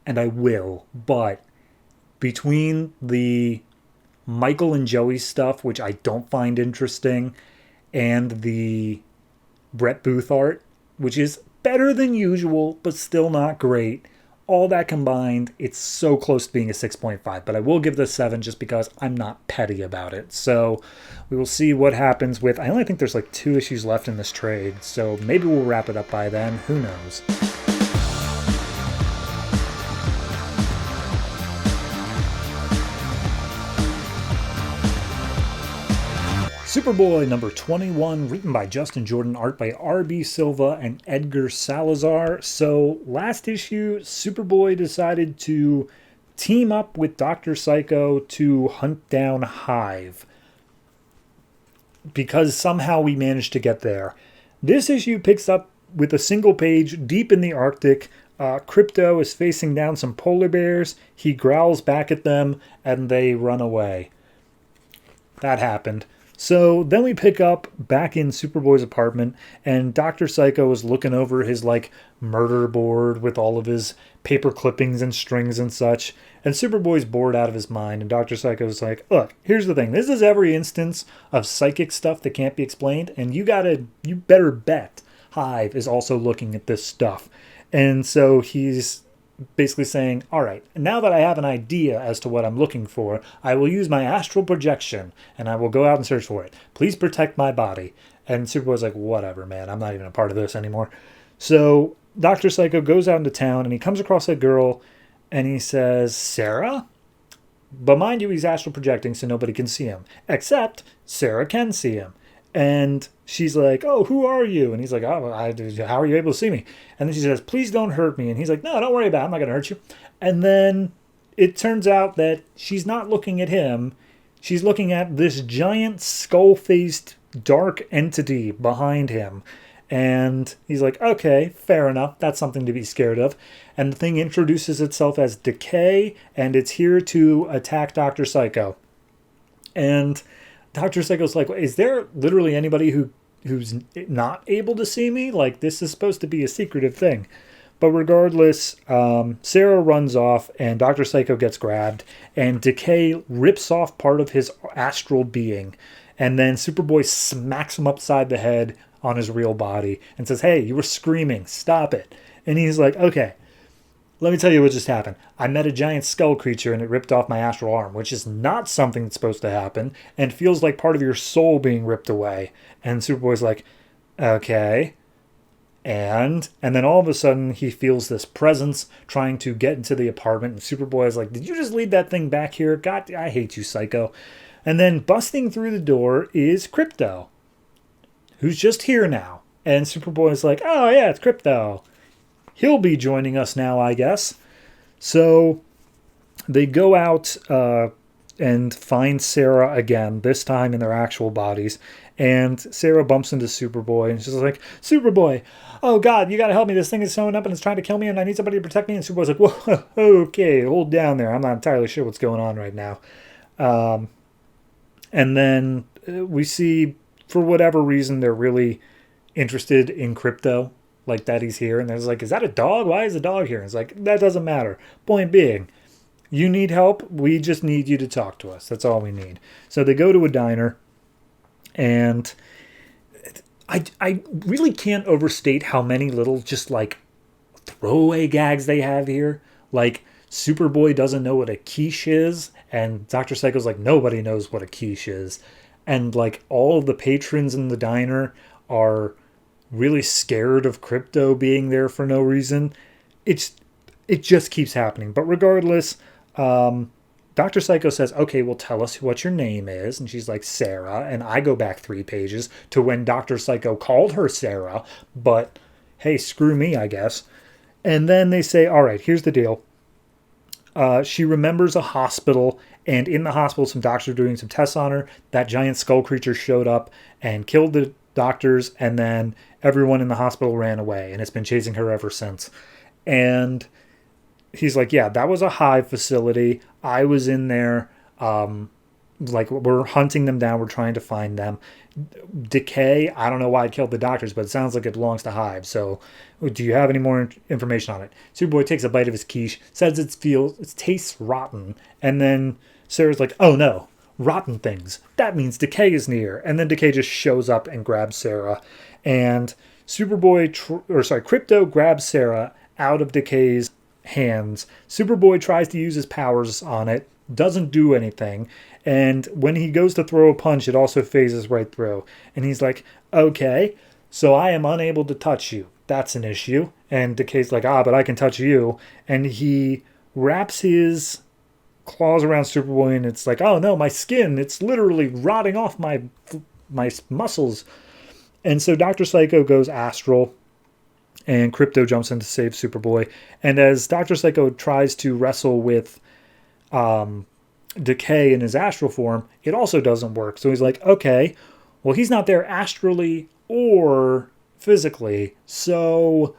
[SPEAKER 1] and I will, but between the Michael and Joey stuff, which I don't find interesting, and the Brett Booth art, which is better than usual, but still not great, all that combined, it's so close to being a 6.5, but I will give this 7 just because I'm not petty about it. So we will see what happens with, I only think there's like 2 issues left in this trade, so maybe we'll wrap it up by then. Who knows? Superboy number 21, written by Justin Jordan, art by R.B. Silva and Edgar Salazar. So last issue, Superboy decided to team up with Dr. Psycho to hunt down Hive, because somehow we managed to get there. This issue picks up with a single page deep in the Arctic. Crypto is facing down some polar bears. He growls back at them and they run away. That happened. So then we pick up back in Superboy's apartment, and Dr. Psycho is looking over his murder board with all of his paper clippings and strings and such. And Superboy's bored out of his mind, and Dr. Psycho's like, look, here's the thing. This is every instance of psychic stuff that can't be explained, and you better bet Hive is also looking at this stuff. And so he's basically saying, all right, now that I have an idea as to what I'm looking for, I will use my astral projection and I will go out and search for it. Please protect my body. And Superboy's like, whatever, man, I'm not even a part of this anymore. So Dr. Psycho goes out into town and he comes across a girl and he says, Sarah? But mind you, he's astral projecting so nobody can see him, except Sarah can see him. And she's like, oh, who are you? And he's like, oh, how are you able to see me? And then she says, please don't hurt me. And he's like, no, don't worry about it. I'm not going to hurt you. And then it turns out that she's not looking at him. She's looking at this giant skull-faced dark entity behind him. And he's like, okay, fair enough. That's something to be scared of. And the thing introduces itself as Decay, and it's here to attack Dr. Psycho. And Dr. Psycho's like, is there literally anybody who's not able to see me? Like, this is supposed to be a secretive thing. But regardless, Sarah runs off, and Dr. Psycho gets grabbed, and Decay rips off part of his astral being. And then Superboy smacks him upside the head on his real body and says, hey, you were screaming, stop it. And he's like, okay, let me tell you what just happened. I met a giant skull creature and it ripped off my astral arm, which is not something that's supposed to happen and feels like part of your soul being ripped away. And Superboy's like, okay. And then all of a sudden he feels this presence trying to get into the apartment, and Superboy is like, did you just lead that thing back here? God, I hate you, Psycho. And then busting through the door is Krypto, who's just here now. And Superboy's like, oh yeah, it's Krypto. He'll be joining us now, I guess. So they go out and find Sarah again, this time in their actual bodies. And Sarah bumps into Superboy, and she's like, Superboy, oh God, you gotta help me. This thing is showing up and it's trying to kill me, and I need somebody to protect me. And Superboy's like, whoa, okay, hold down there. I'm not entirely sure what's going on right now. And then we see, for whatever reason, they're really interested in Krypto, like that he's here. And they're like, is that a dog? Why is the dog here? And it's like, that doesn't matter. Point being, you need help. We just need you to talk to us. That's all we need. So they go to a diner, and I really can't overstate how many little just like throwaway gags they have here. Like, Superboy doesn't know what a quiche is, and Dr. Psycho's like, nobody knows what a quiche is. And like, all of the patrons in the diner are really scared of Krypto being there for no reason. It just keeps happening. But regardless, Dr. Psycho says, okay, well, tell us what your name is. And she's like, Sarah. And I go back 3 pages to when Dr. Psycho called her Sarah. But hey, screw me, I guess. And then they say, all right, here's the deal. She remembers a hospital, and in the hospital, some doctors are doing some tests on her. That giant skull creature showed up and killed the doctors, and then everyone in the hospital ran away, and it's been chasing her ever since. And he's like, yeah, that was a hive facility. I was in there. Like, we're hunting them down. We're trying to find them. Decay, I don't know why it killed the doctors, but it sounds like it belongs to Hive. So do you have any more information on it? Superboy takes a bite of his quiche, says it tastes rotten. And then Sarah's like, oh no, rotten things. That means Decay is near. And then Decay just shows up and grabs Sarah. And Krypto grabs Sarah out of Decay's hands. Superboy tries to use his powers on it, doesn't do anything. And when he goes to throw a punch, it also phases right through. And he's like, okay, so I am unable to touch you. That's an issue. And Decay's like, but I can touch you. And he wraps his claws around Superboy, and it's like, oh no, my skin, it's literally rotting off my muscles. And so Dr. Psycho goes astral, and Krypto jumps in to save Superboy. And as Dr. Psycho tries to wrestle with Decay in his astral form, it also doesn't work. So he's like, okay, well, he's not there astrally or physically, so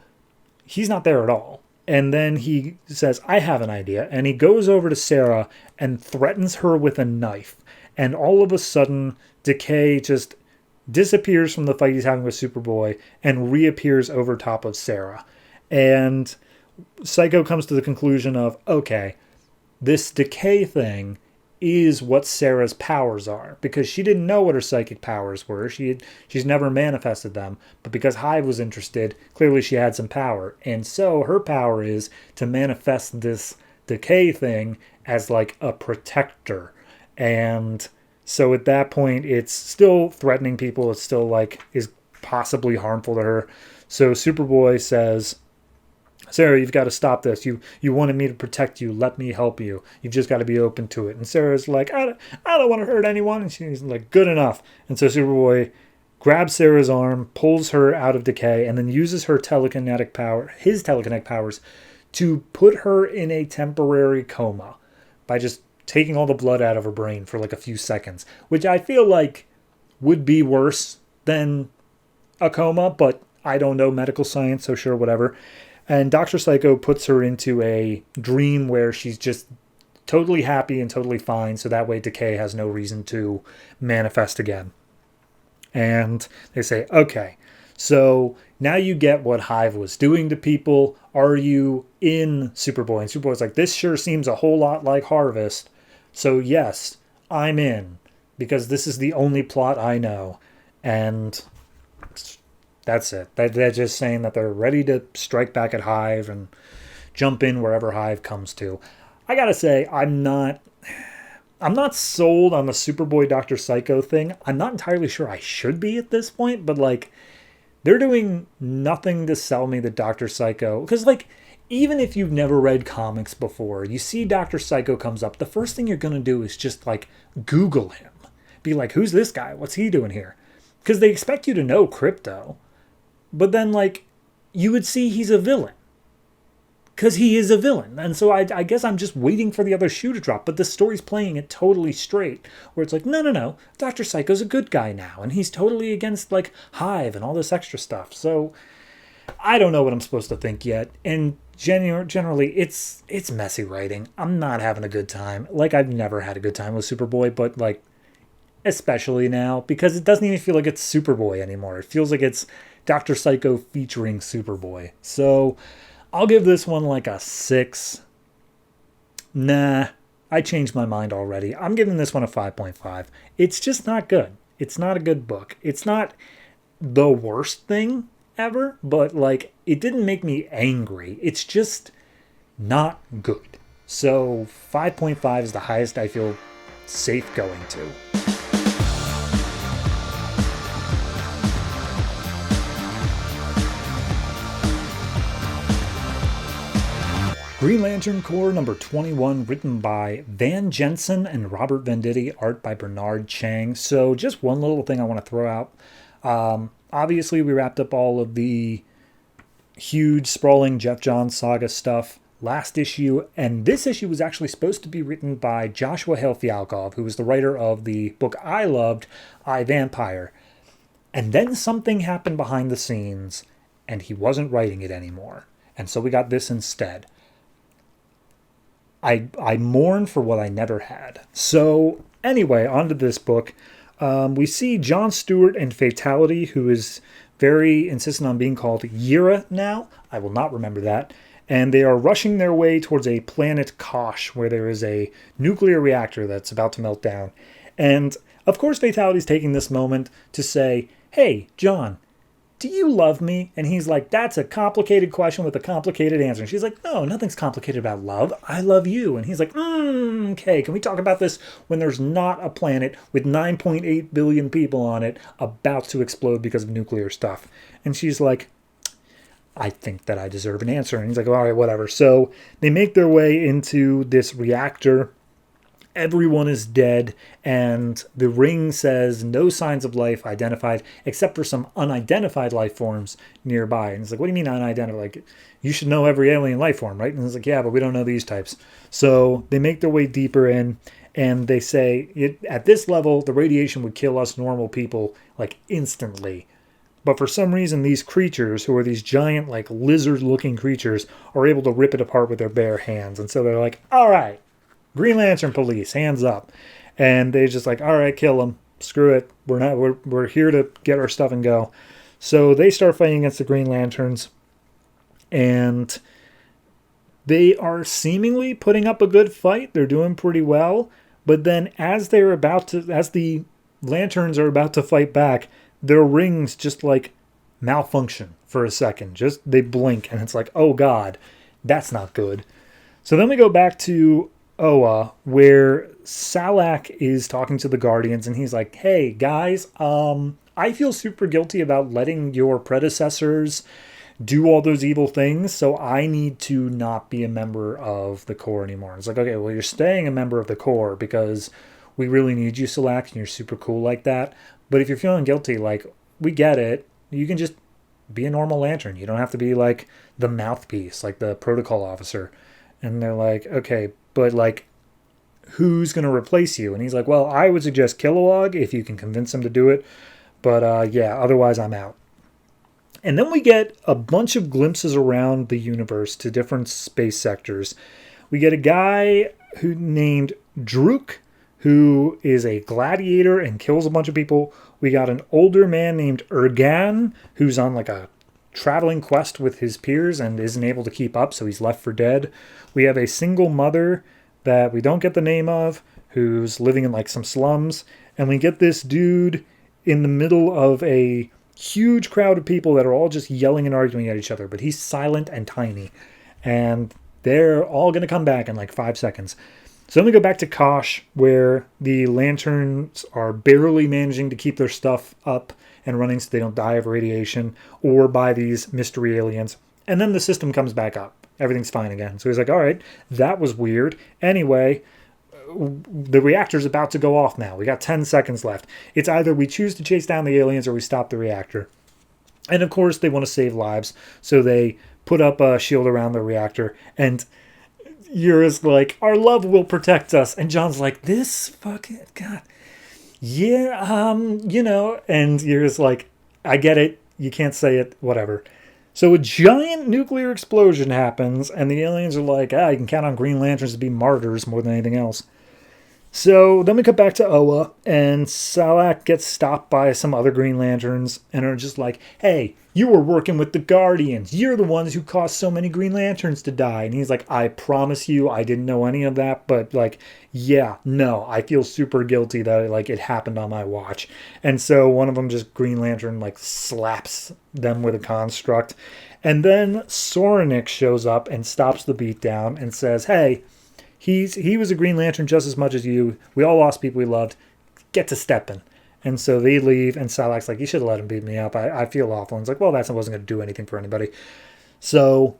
[SPEAKER 1] he's not there at all. And then he says, I have an idea. And he goes over to Sarah and threatens her with a knife. And all of a sudden, Decay just disappears from the fight he's having with Superboy and reappears over top of Sarah. And Psycho comes to the conclusion of, okay, this Decay thing is what Sarah's powers are, because she didn't know what her psychic powers were. She's never manifested them, but because Hive was interested, clearly she had some power. And so her power is to manifest this Decay thing as like a protector. And so at that point, it's still threatening people. It's still like is possibly harmful to her. So Superboy says, Sarah, you've got to stop this. You wanted me to protect you. Let me help you. You've just got to be open to it. And Sarah's like, I don't want to hurt anyone. And she's like, good enough. And so Superboy grabs Sarah's arm, pulls her out of Decay, and then uses his telekinetic powers, to put her in a temporary coma. by just taking all the blood out of her brain for like a few seconds, which I feel like would be worse than a coma, but I don't know medical science, so sure, whatever. And Dr. Psycho puts her into a dream where she's just totally happy and totally fine, so that way decay has no reason to manifest again. And they say, okay, so now you get what Hive was doing to people. Are you in Superboy? And Superboy's like, this sure seems a whole lot like Harvest. So yes, I'm in, because this is the only plot I know. And that's it. They're just saying that they're ready to strike back at Hive and jump in wherever Hive comes to. I gotta say, I'm not sold on the Superboy Dr. Psycho thing. I'm not entirely sure I should be at this point, but like, they're doing nothing to sell me the Dr. Psycho. Because like, even if you've never read comics before, you see Dr. Psycho comes up, the first thing you're gonna do is just like Google him. Be like, who's this guy? What's he doing here? Because they expect you to know Crypto. But then like, you would see he's a villain. Because he is a villain. And so I guess I'm just waiting for the other shoe to drop. But the story's playing it totally straight. Where it's like, no. Dr. Psycho's a good guy now. And he's totally against, like, Hive and all this extra stuff. So I don't know what I'm supposed to think yet. And generally, it's messy writing. I'm not having a good time. Like, I've never had a good time with Superboy. But, like, especially now. Because it doesn't even feel like it's Superboy anymore. It feels like it's Dr. Psycho featuring Superboy. So I'll give this one like a 6. Nah, I changed my mind already. I'm giving this one a 5.5. It's just not good. It's not a good book. It's not the worst thing ever, but like, it didn't make me angry. It's just not good. So 5.5 is the highest I feel safe going to. Green Lantern Corps number 21, written by Van Jensen and Robert Venditti, art by Bernard Chang. So just one little thing I want to throw out. Obviously, we wrapped up all of the huge, sprawling Jeff Johns saga stuff last issue, and this issue was actually supposed to be written by Joshua Hale Fialkov, who was the writer of the book I loved, I, Vampire. And then something happened behind the scenes, and he wasn't writing it anymore. And so we got this instead. I mourn for what I never had. So anyway, on to this book. We see John Stewart and Fatality, who is very insistent on being called Yira now. I will not remember that. And they are rushing their way towards a planet Kosh, where there is a nuclear reactor that's about to melt down. And of course, Fatality's taking this moment to say, hey, John, do you love me? And he's like, that's a complicated question with a complicated answer. And she's like, no, nothing's complicated about love. I love you. And he's like, okay, can we talk about this when there's not a planet with 9.8 billion people on it about to explode because of nuclear stuff? And she's like, I think that I deserve an answer. And he's like, all right, whatever. So they make their way into this reactor. Everyone is dead, and the ring says no signs of life identified, except for some unidentified life forms nearby. And it's like, what do you mean unidentified? Like, you should know every alien life form, right? And it's like, yeah, but we don't know these types. So they make their way deeper in, and they say, at this level, the radiation would kill us normal people, like, instantly. But for some reason, these creatures, who are these giant, like, lizard-looking creatures, are able to rip it apart with their bare hands. And so they're like, all right, Green Lantern police, hands up. And they just like, all right, kill them. Screw it. We're here to get our stuff and go. So they start fighting against the Green Lanterns. And they are seemingly putting up a good fight. They're doing pretty well. But then as the Lanterns are about to fight back, their rings just like malfunction for a second. Just they blink and it's like, oh God, that's not good. So then we go back to Oa, where Salak is talking to the Guardians, and he's like, hey, guys, I feel super guilty about letting your predecessors do all those evil things, so I need to not be a member of the Corps anymore. And it's like, okay, well, you're staying a member of the Corps because we really need you, Salak, and you're super cool like that. But if you're feeling guilty, like, we get it. You can just be a normal Lantern. You don't have to be, like, the mouthpiece, like the protocol officer. And they're like, okay, but, like, who's going to replace you? And he's like, well, I would suggest Kilowog if you can convince him to do it. But yeah, otherwise I'm out. And then we get a bunch of glimpses around the universe to different space sectors. We get a guy who named Druk, who is a gladiator and kills a bunch of people. We got an older man named Ergan, who's on like a traveling quest with his peers and isn't able to keep up, so he's left for dead. We have a single mother that we don't get the name of, who's living in like some slums. And we get this dude in the middle of a huge crowd of people that are all just yelling and arguing at each other, but he's silent and tiny. And they're all going to come back in like 5 seconds. So then we go back to Kosh, where the lanterns are barely managing to keep their stuff up and running so they don't die of radiation or by these mystery aliens. And then the system comes back up. Everything's fine again. So he's like, all right, that was weird. Anyway, the reactor's about to go off now. We got 10 seconds left. It's either we choose to chase down the aliens or we stop the reactor. And of course, they want to save lives. So they put up a shield around the reactor. And Yura's like, our love will protect us. And John's like, this fucking God. Yeah, you know. And Yura's like, I get it. You can't say it. Whatever. So a giant nuclear explosion happens, and the aliens are like, you can count on Green Lanterns to be martyrs more than anything else. So then we cut back to Oa, and Salak gets stopped by some other Green Lanterns, and are just like, hey, you were working with the Guardians. You're the ones who caused so many Green Lanterns to die. And he's like, I promise you, I didn't know any of that, but like, yeah, no, I feel super guilty that it happened on my watch. And so one of them just Green Lantern like slaps them with a construct. And then Soranik shows up and stops the beatdown and says, hey, he was a Green Lantern just as much as you. We all lost people we loved. Get to stepping. And so they leave, and Salak's like, you should have let him beat me up. I feel awful. And it's like, well, that wasn't going to do anything for anybody. So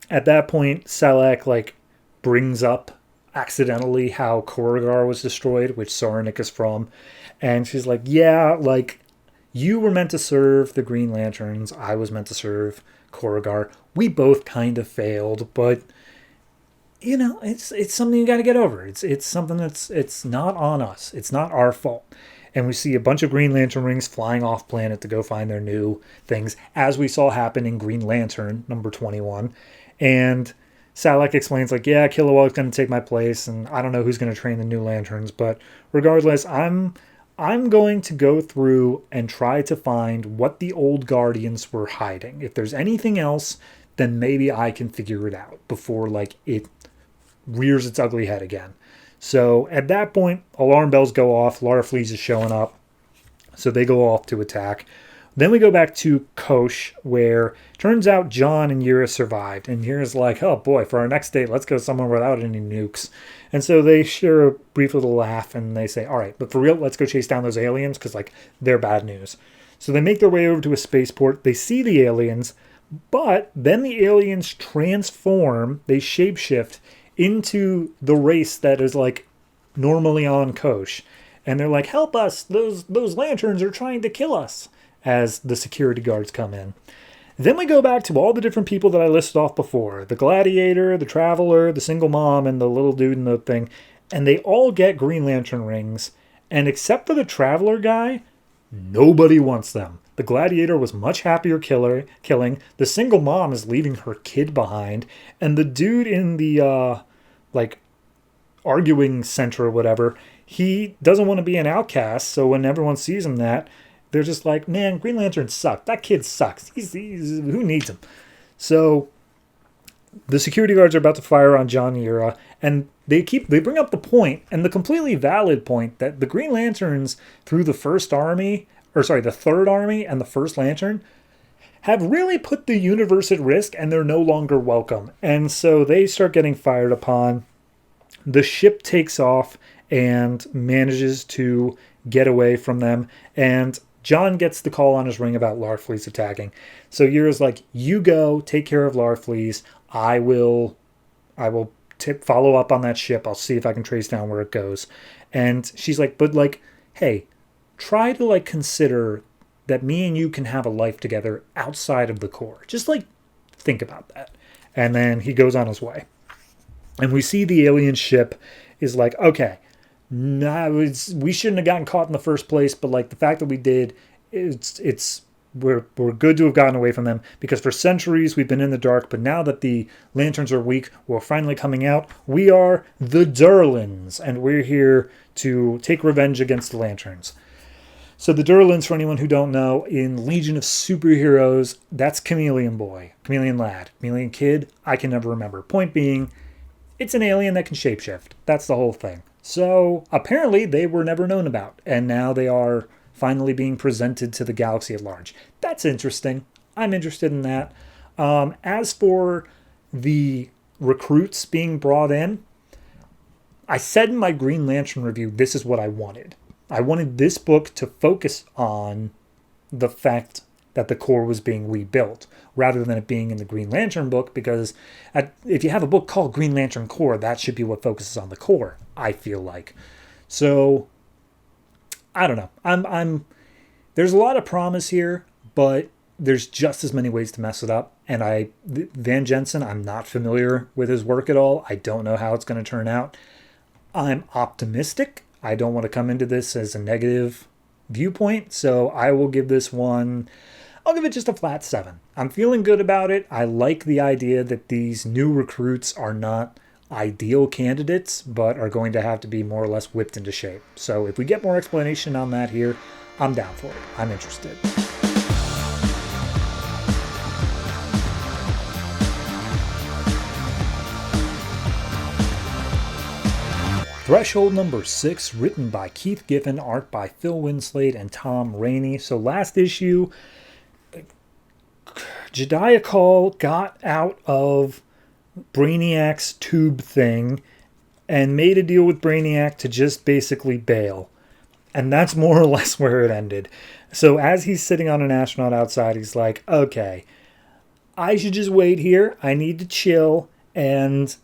[SPEAKER 1] at that point, Salak brings up accidentally how Korugar was destroyed, which Soranik is from. And she's like, yeah, you were meant to serve the Green Lanterns. I was meant to serve Korugar. We both kind of failed, but you know, it's something you got to get over. It's something it's not on us. It's not our fault. And we see a bunch of Green Lantern rings flying off planet to go find their new things, as we saw happen in Green Lantern number 21. And Salak explains yeah, Kilowog's going to take my place, and I don't know who's going to train the new Lanterns, but regardless, I'm going to go through and try to find what the old Guardians were hiding. If there's anything else, then maybe I can figure it out before it rears its ugly head again. So at that point, alarm bells go off. Lara Flees is showing up. So they go off to attack. Then we go back to Kosh, where turns out John and Yura survived. And Yura's like, oh boy, for our next date, let's go somewhere without any nukes. And so they share a brief little laugh and they say, all right, but for real, let's go chase down those aliens because they're bad news. So they make their way over to a spaceport. They see the aliens, but then the aliens transform, they shapeshift into the race that is normally on Kosh. And they're like, help us, those lanterns are trying to kill us, as the security guards come in. Then we go back to all the different people that I listed off before. The gladiator, the traveler, the single mom, and the little dude in the thing. And they all get Green Lantern rings. And except for the traveler guy, nobody wants them. The gladiator was much happier killing. The single mom is leaving her kid behind. And the dude in the, arguing center or whatever, he doesn't want to be an outcast. So when everyone sees him they're just like, man, Green Lantern sucks. That kid sucks. He's who needs him? So the security guards are about to fire on John and Yura, and they bring up the point, and the completely valid point, that the Green Lanterns through the Third Army and the First Lantern have really put the universe at risk, and they're no longer welcome. And so they start getting fired upon. The ship takes off and manages to get away from them, and John gets the call on his ring about Larfleeze attacking. So Yura's like, you go, take care of Larfleeze. I will follow up on that ship. I'll see if I can trace down where it goes. And she's like, but hey, try to consider that me and you can have a life together outside of the core. Just think about that. And then he goes on his way. And we see the alien ship is like, okay, we shouldn't have gotten caught in the first place, but like the fact that we did, we're good to have gotten away from them, because for centuries we've been in the dark, but now that the lanterns are weak, we're finally coming out. We are the Durlans, and we're here to take revenge against the lanterns. So the Durlans, for anyone who don't know, in Legion of Superheroes, that's Chameleon Boy, Chameleon Lad, Chameleon Kid, I can never remember. Point being, it's an alien that can shapeshift. That's the whole thing. So apparently they were never known about, and now they are finally being presented to the galaxy at large. That's interesting. I'm interested in that. As for the recruits being brought in, I said in my Green Lantern review, this is what I wanted. I wanted this book to focus on the fact that the Corps was being rebuilt, rather than it being in the Green Lantern book, because if you have a book called Green Lantern Corps, that should be what focuses on the Corps, I feel like. So, I don't know. There's a lot of promise here, but there's just as many ways to mess it up. And Van Jensen, I'm not familiar with his work at all. I don't know how it's going to turn out. I'm optimistic. I don't want to come into this as a negative viewpoint, so I will give this one, I'll give it just a flat 7. I'm feeling good about it. I like the idea that these new recruits are not ideal candidates, but are going to have to be more or less whipped into shape. So if we get more explanation on that here, I'm down for it. I'm interested. Threshold number 6, written by Keith Giffen, art by Phil Winslade and Tom Raney. So last issue, Jediah Call got out of Brainiac's tube thing and made a deal with Brainiac to just basically bail. And that's more or less where it ended. So as he's sitting on an astronaut outside, he's like, okay, I should just wait here. I need to chill and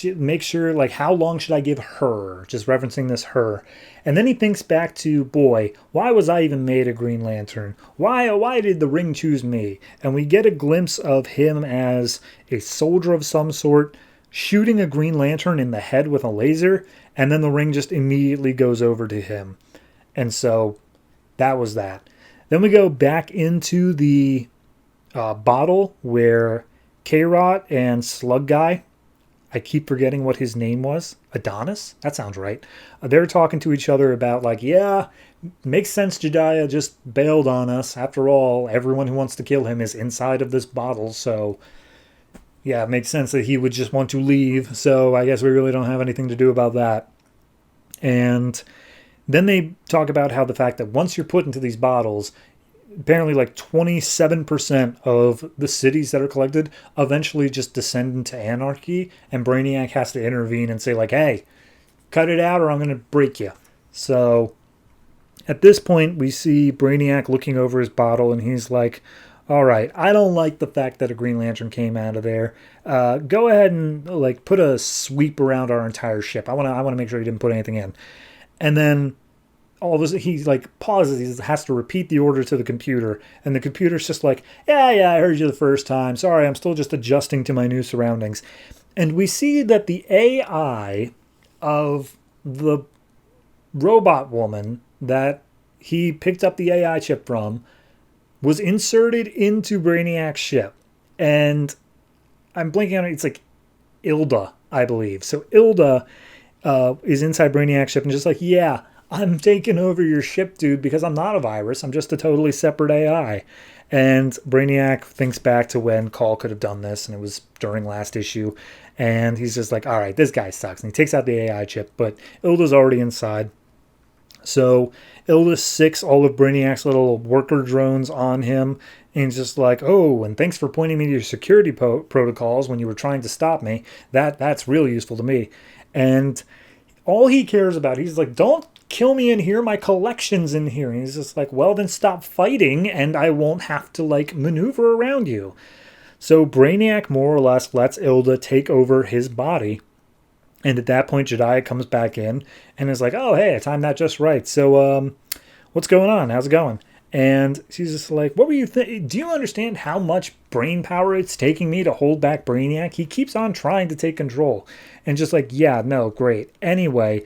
[SPEAKER 1] make sure, like, how long should I give her? Just referencing this her. And then he thinks back to, boy, why was I even made a Green Lantern? Why did the ring choose me? And we get a glimpse of him as a soldier of some sort, shooting a Green Lantern in the head with a laser, and then the ring just immediately goes over to him. And so that was that. Then we go back into the bottle where K-Rot and Slug Guy, I keep forgetting what his name was. Adonis? That sounds right. They're talking to each other about, like, yeah, makes sense Jediah just bailed on us. After all, everyone who wants to kill him is inside of this bottle, so yeah, it makes sense that he would just want to leave, so I guess we really don't have anything to do about that. And then they talk about how the fact that once you're put into these bottles, apparently like 27% of the cities that are collected eventually just descend into anarchy, and Brainiac has to intervene and say, like, hey, cut it out or I'm going to break you. So at this point, we see Brainiac looking over his bottle, and he's like, all right, I don't like the fact that a Green Lantern came out of there. Go ahead and like put a sweep around our entire ship. I want to make sure he didn't put anything in. And then all of a sudden, he like pauses. He has to repeat the order to the computer, and the computer's just like, yeah, I heard you the first time. Sorry, I'm still just adjusting to my new surroundings. And we see that the AI of the robot woman that he picked up the AI chip from was inserted into Brainiac's ship. And I'm blanking on it. It's like Ilda, I believe. So Ilda is inside Brainiac's ship and just like, yeah, I'm taking over your ship, dude, because I'm not a virus. I'm just a totally separate AI. And Brainiac thinks back to when Call could have done this, and it was during last issue. And he's just like, all right, this guy sucks. And he takes out the AI chip, but Ilda's already inside. So Ilda sicks all of Brainiac's little worker drones on him, and he's just like, oh, and thanks for pointing me to your security protocols when you were trying to stop me. That's really useful to me. And all he cares about, he's like, don't kill me in here, my collection's in here. And he's just like, well, then stop fighting, and I won't have to, like, maneuver around you. So Brainiac more or less lets Ilda take over his body. And at that point, Jediah comes back in and is like, oh, hey, I timed that just right. So, what's going on? How's it going? And she's just like, what were you thinking? Do you understand how much brain power it's taking me to hold back Brainiac? He keeps on trying to take control. And just like, yeah, no, great. Anyway,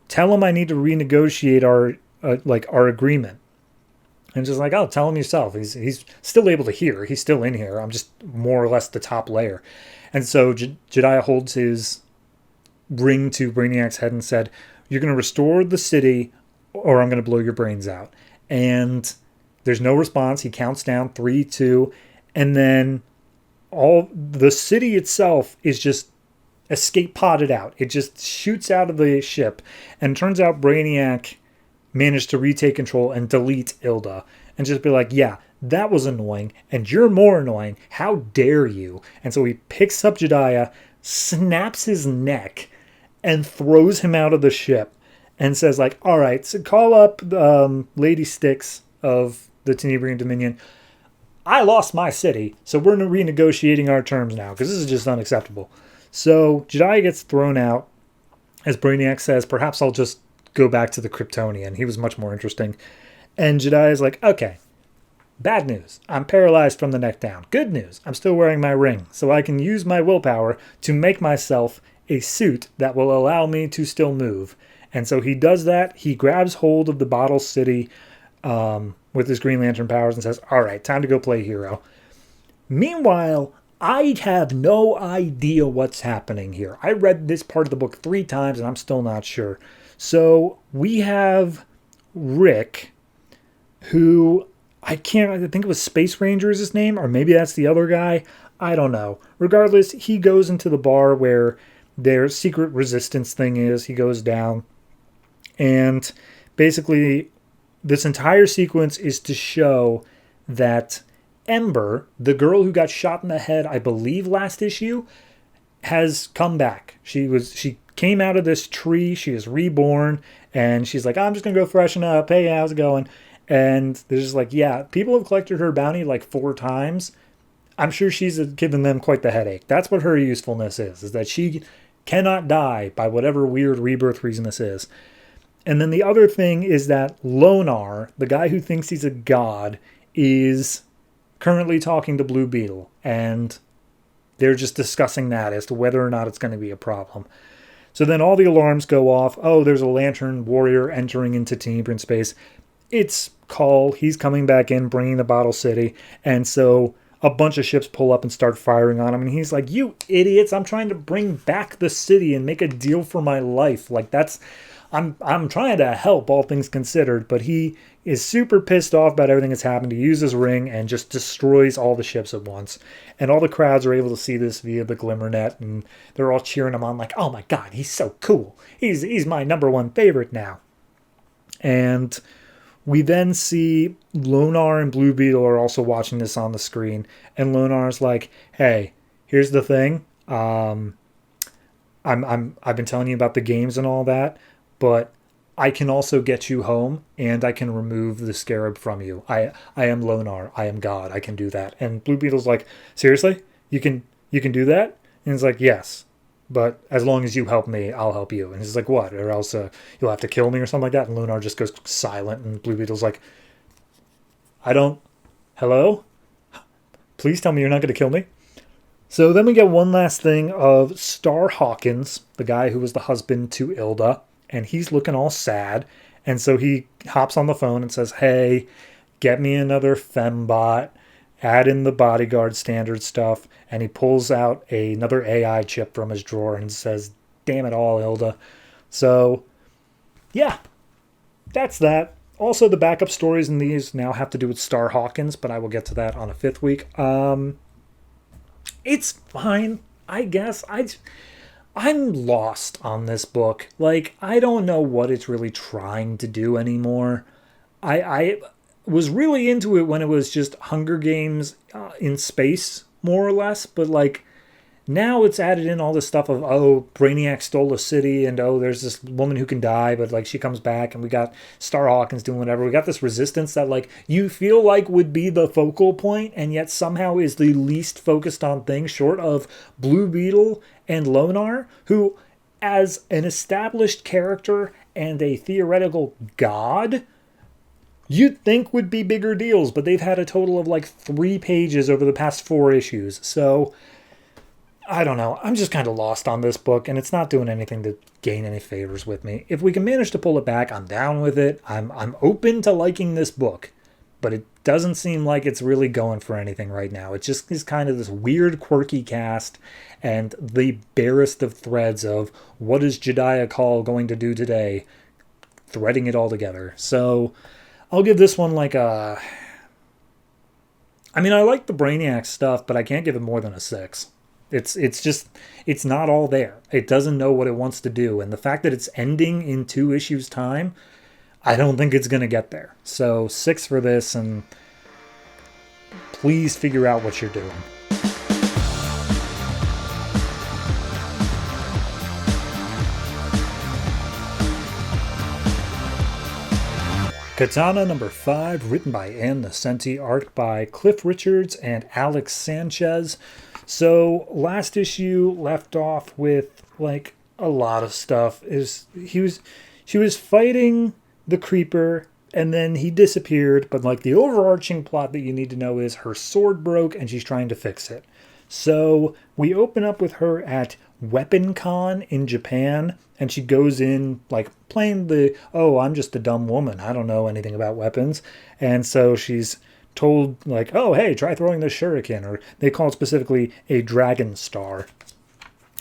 [SPEAKER 1] tell him I need to renegotiate our agreement. And just like, oh, tell him yourself. He's still able to hear. He's still in here. I'm just more or less the top layer. And so Jedediah holds his ring to Brainiac's head and said, you're going to restore the city or I'm going to blow your brains out. And there's no response. He counts down 3, 2, and then all the city itself is just escape potted out. It just shoots out of the ship, and turns out Brainiac managed to retake control and delete Ilda and just be like, yeah, that was annoying, and you're more annoying. How dare you? And so he picks up Jedediah, snaps his neck, and throws him out of the ship. And says, like, all right, so call up Lady Styx of the Tenebrian Dominion. I lost my city, so we're renegotiating our terms now, because this is just unacceptable. So Jedediah gets thrown out. As Brainiac says, perhaps I'll just go back to the Kryptonian. He was much more interesting. And Jedediah's like, okay, bad news. I'm paralyzed from the neck down. Good news. I'm still wearing my ring, so I can use my willpower to make myself a suit that will allow me to still move. And so he does that. He grabs hold of the Bottle City with his Green Lantern powers and says, all right, time to go play hero. Meanwhile, I have no idea what's happening here. I read this part of the book 3 times and I'm still not sure. So we have Rick, who I think it was Space Ranger is his name, or maybe that's the other guy. I don't know. Regardless, he goes into the bar where their secret resistance thing is. He goes down. And basically, this entire sequence is to show that Ember, the girl who got shot in the head, I believe last issue, has come back. She came out of this tree. She is reborn. And she's like, I'm just going to go freshen up. Hey, how's it going? And they're just like, yeah, people have collected her bounty like 4 times. I'm sure she's given them quite the headache. That's what her usefulness is that she cannot die by whatever weird rebirth reason this is. And then the other thing is that Lonar, the guy who thinks he's a god, is currently talking to Blue Beetle. And they're just discussing that as to whether or not it's going to be a problem. So then all the alarms go off. Oh, there's a Lantern Warrior entering into Tenebrian space. It's Call. He's coming back in, bringing the Bottle City. And so a bunch of ships pull up and start firing on him. And he's like, you idiots, I'm trying to bring back the city and make a deal for my life. Like, that's... I'm trying to help, all things considered, but he is super pissed off about everything that's happened. He uses his ring and just destroys all the ships at once. And all the crowds are able to see this via the glimmer net, and they're all cheering him on like, oh my god, he's so cool. He's my #1 favorite now. And we then see Lonar and Blue Beetle are also watching this on the screen, and Lonar's like, hey, here's the thing. I've been telling you about the games and all that, but I can also get you home, and I can remove the scarab from you. I am Lonar. I am God. I can do that. And Blue Beetle's like, seriously? You can do that? And he's like, yes, but as long as you help me, I'll help you. And he's like, what? Or else you'll have to kill me or something like that. And Lonar just goes silent, and Blue Beetle's like, hello? Please tell me you're not going to kill me? So then we get one last thing of Star Hawkins, the guy who was the husband to Ilda. And he's looking all sad. And so he hops on the phone and says, hey, get me another fembot. Add in the bodyguard standard stuff. And he pulls out another AI chip from his drawer and says, damn it all, Ilda. So, yeah, that's that. Also, the backup stories in these now have to do with Star Hawkins, but I will get to that on a 5th week. It's fine, I guess. I'm lost on this book. Like, I don't know what it's really trying to do anymore. I was really into it when it was just Hunger Games in space, more or less. But, like, now it's added in all this stuff of, oh, Brainiac stole a city, and, oh, there's this woman who can die, but, like, she comes back, and we got Star Hawkins doing whatever. We got this resistance that, like, you feel like would be the focal point, and yet somehow is the least focused on thing, short of Blue Beetle and Lonar, who, as an established character and a theoretical god, you'd think would be bigger deals, but they've had a total of like 3 pages over the past 4 issues. So I don't know. I'm just kind of lost on this book, and it's not doing anything to gain any favors with me. If we can manage to pull it back, I'm down with it. I'm open to liking this book, but it doesn't seem like it's really going for anything right now. It just is kind of this weird, quirky cast, and the barest of threads of what is Jediah Call going to do today, threading it all together. So I'll give this one like a... I mean, I like the Brainiac stuff, but I can't give it more than a 6. It's not all there. It doesn't know what it wants to do. And the fact that it's ending in 2 issues time, I don't think it's going to get there. So 6 for this, and please figure out what you're doing. Katana number 5, written by Nocenti, art by Cliff Richards and Alex Sanchez. So last issue left off with like a lot of stuff. She was fighting the creeper, and then he disappeared, but like the overarching plot that you need to know is her sword broke and she's trying to fix it. So we open up with her at Weapon Con in Japan, and she goes in like playing the, oh, I'm just a dumb woman, I don't know anything about weapons. And so she's told like, oh, hey, try throwing this shuriken, or they call it specifically a dragon star.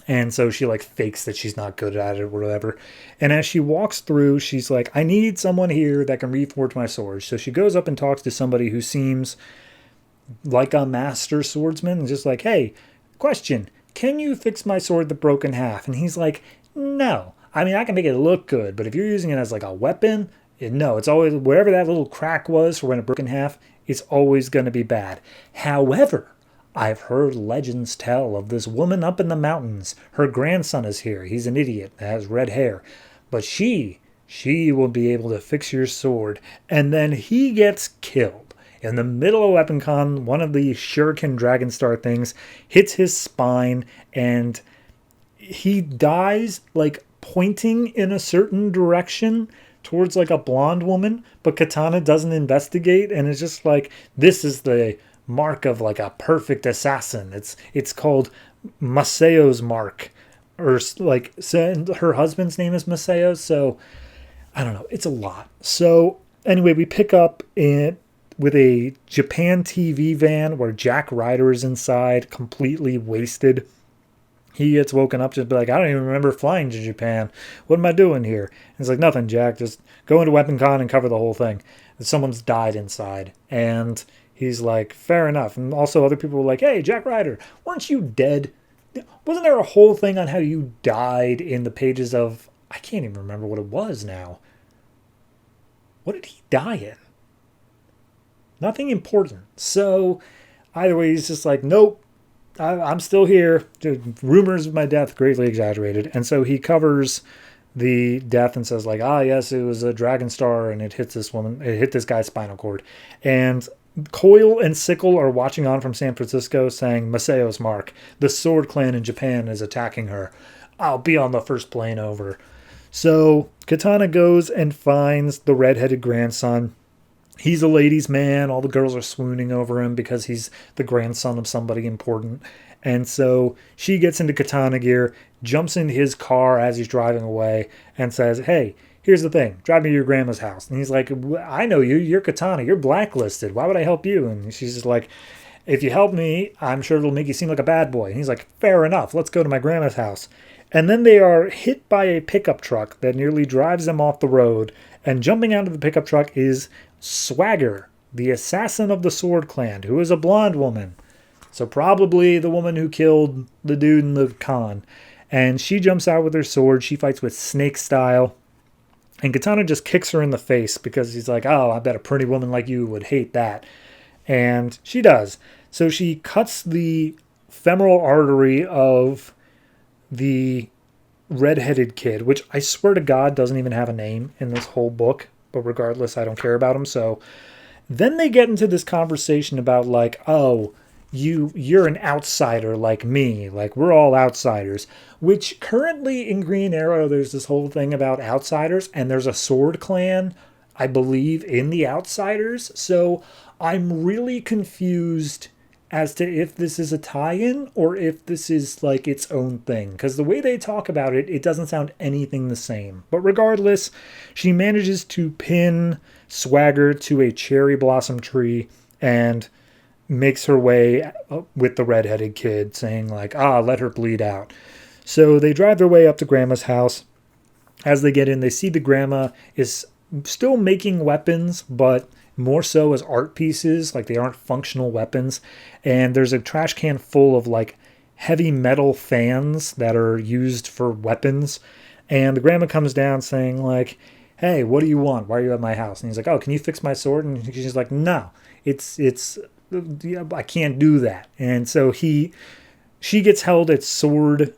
[SPEAKER 1] And so she like fakes that she's not good at it or whatever. And as she walks through, she's like, I need someone here that can reforge my sword. So she goes up and talks to somebody who seems like a master swordsman, and just like, hey, question, can you fix my sword that broke in half? And he's like, no. I mean, I can make it look good, but if you're using it as like a weapon, no, it's always, wherever that little crack was for when it broke in half, it's always going to be bad. However, I've heard legends tell of this woman up in the mountains. Her grandson is here. He's an idiot, has red hair. But she will be able to fix your sword. And then he gets killed. In the middle of Weapon Con, one of the Shuriken Dragon Star things hits his spine, and he dies like pointing in a certain direction towards like a blonde woman, but Katana doesn't investigate, and it's just like, this is the mark of like a perfect assassin. It's called Masayo's mark, or like her husband's name is Masayo, so I don't know, it's a lot. So anyway, we pick up with a Japan TV van where Jack Ryder is inside, completely wasted. He gets woken up, just be like, I don't even remember flying to Japan. What am I doing here? And it's like, nothing, Jack. Just go into Weapon Con and cover the whole thing. And someone's died inside. And he's like, fair enough. And also other people were like, hey, Jack Ryder, weren't you dead? Wasn't there a whole thing on how you died in the pages of... I can't even remember what it was now. What did he die in? Nothing important. So either way, he's just like, nope. I'm still here. Rumors of my death greatly exaggerated. And so he covers the death and says like, yes, it was a dragon star and it hit this woman. It hit this guy's spinal cord. And Coil and Sickle are watching on from San Francisco saying, Masayo's mark. The Sword Clan in Japan is attacking her. I'll be on the first plane over. So Katana goes and finds the redheaded grandson. He's a ladies' man. All the girls are swooning over him because he's the grandson of somebody important. And so she gets into Katana gear, jumps into his car as he's driving away, and says, hey, here's the thing. Drive me to your grandma's house. And he's like, I know you. You're Katana. You're blacklisted. Why would I help you? And she's just like, if you help me, I'm sure it'll make you seem like a bad boy. And he's like, fair enough. Let's go to my grandma's house. And then they are hit by a pickup truck that nearly drives them off the road. And jumping out of the pickup truck is Swagger, the assassin of the Sword Clan, who is a blonde woman. So probably the woman who killed the dude in the con. And she jumps out with her sword. She fights with Snake style. And Katana just kicks her in the face because he's like, oh, I bet a pretty woman like you would hate that. And she does. So she cuts the femoral artery of the redheaded kid, which I swear to God doesn't even have a name in this whole book. But regardless, I don't care about him. So then they get into this conversation about like, oh, you're an outsider like me. Like, we're all outsiders. Which currently in Green Arrow, there's this whole thing about outsiders. And there's a Sword Clan. I believe, in The Outsiders. So I'm really confused as to if this is a tie-in or if this is like its own thing. Because the way they talk about it, it doesn't sound anything the same. But regardless, she manages to pin Swagger to a cherry blossom tree and makes her way with the redheaded kid, saying like, let her bleed out. So they drive their way up to Grandma's house. As they get in, they see the grandma is still making weapons, but more so as art pieces, like they aren't functional weapons. And there's a trash can full of like heavy metal fans that are used for weapons. And the grandma comes down saying like, hey, what do you want? Why are you at my house? And he's like, oh, can you fix my sword? And she's like, no, I can't do that. And so she gets held at sword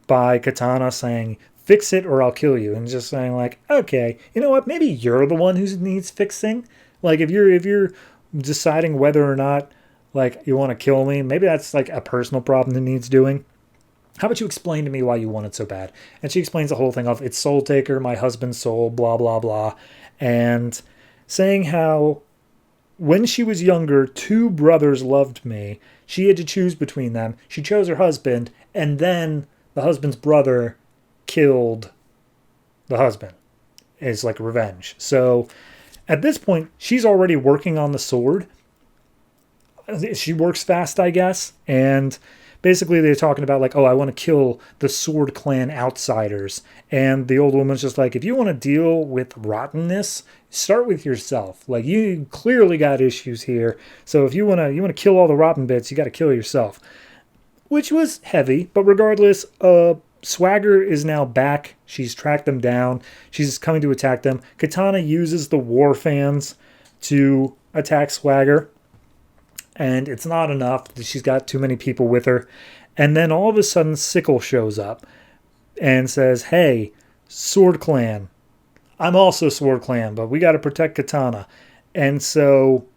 [SPEAKER 1] by Katana saying, fix it or I'll kill you. And just saying like, okay, you know what? Maybe you're the one who needs fixing. Like if you're deciding whether or not like you want to kill me, maybe that's like a personal problem that needs doing. How about you explain to me why you want it so bad? And she explains the whole thing of it's Soul Taker, my husband's soul, blah, blah, blah. And saying how when she was younger, 2 brothers loved me. She had to choose between them. She chose her husband, and then the husband's brother killed the husband. It's like revenge. So at this point, she's already working on the sword. She works fast, I guess. And basically they're talking about like, I want to kill the Sword Clan outsiders. And the old woman's just like, if you want to deal with rottenness, start with yourself. Like you clearly got issues here. So if you want to kill all the rotten bits, you got to kill yourself. Which was heavy, but regardless, Swagger is now back. She's tracked them down. She's coming to attack them. Katana uses the war fans to attack Swagger. And it's not enough. She's got too many people with her. And then all of a sudden, Sickle shows up and says, hey, Sword Clan. I'm also Sword Clan, but we got to protect Katana. And so,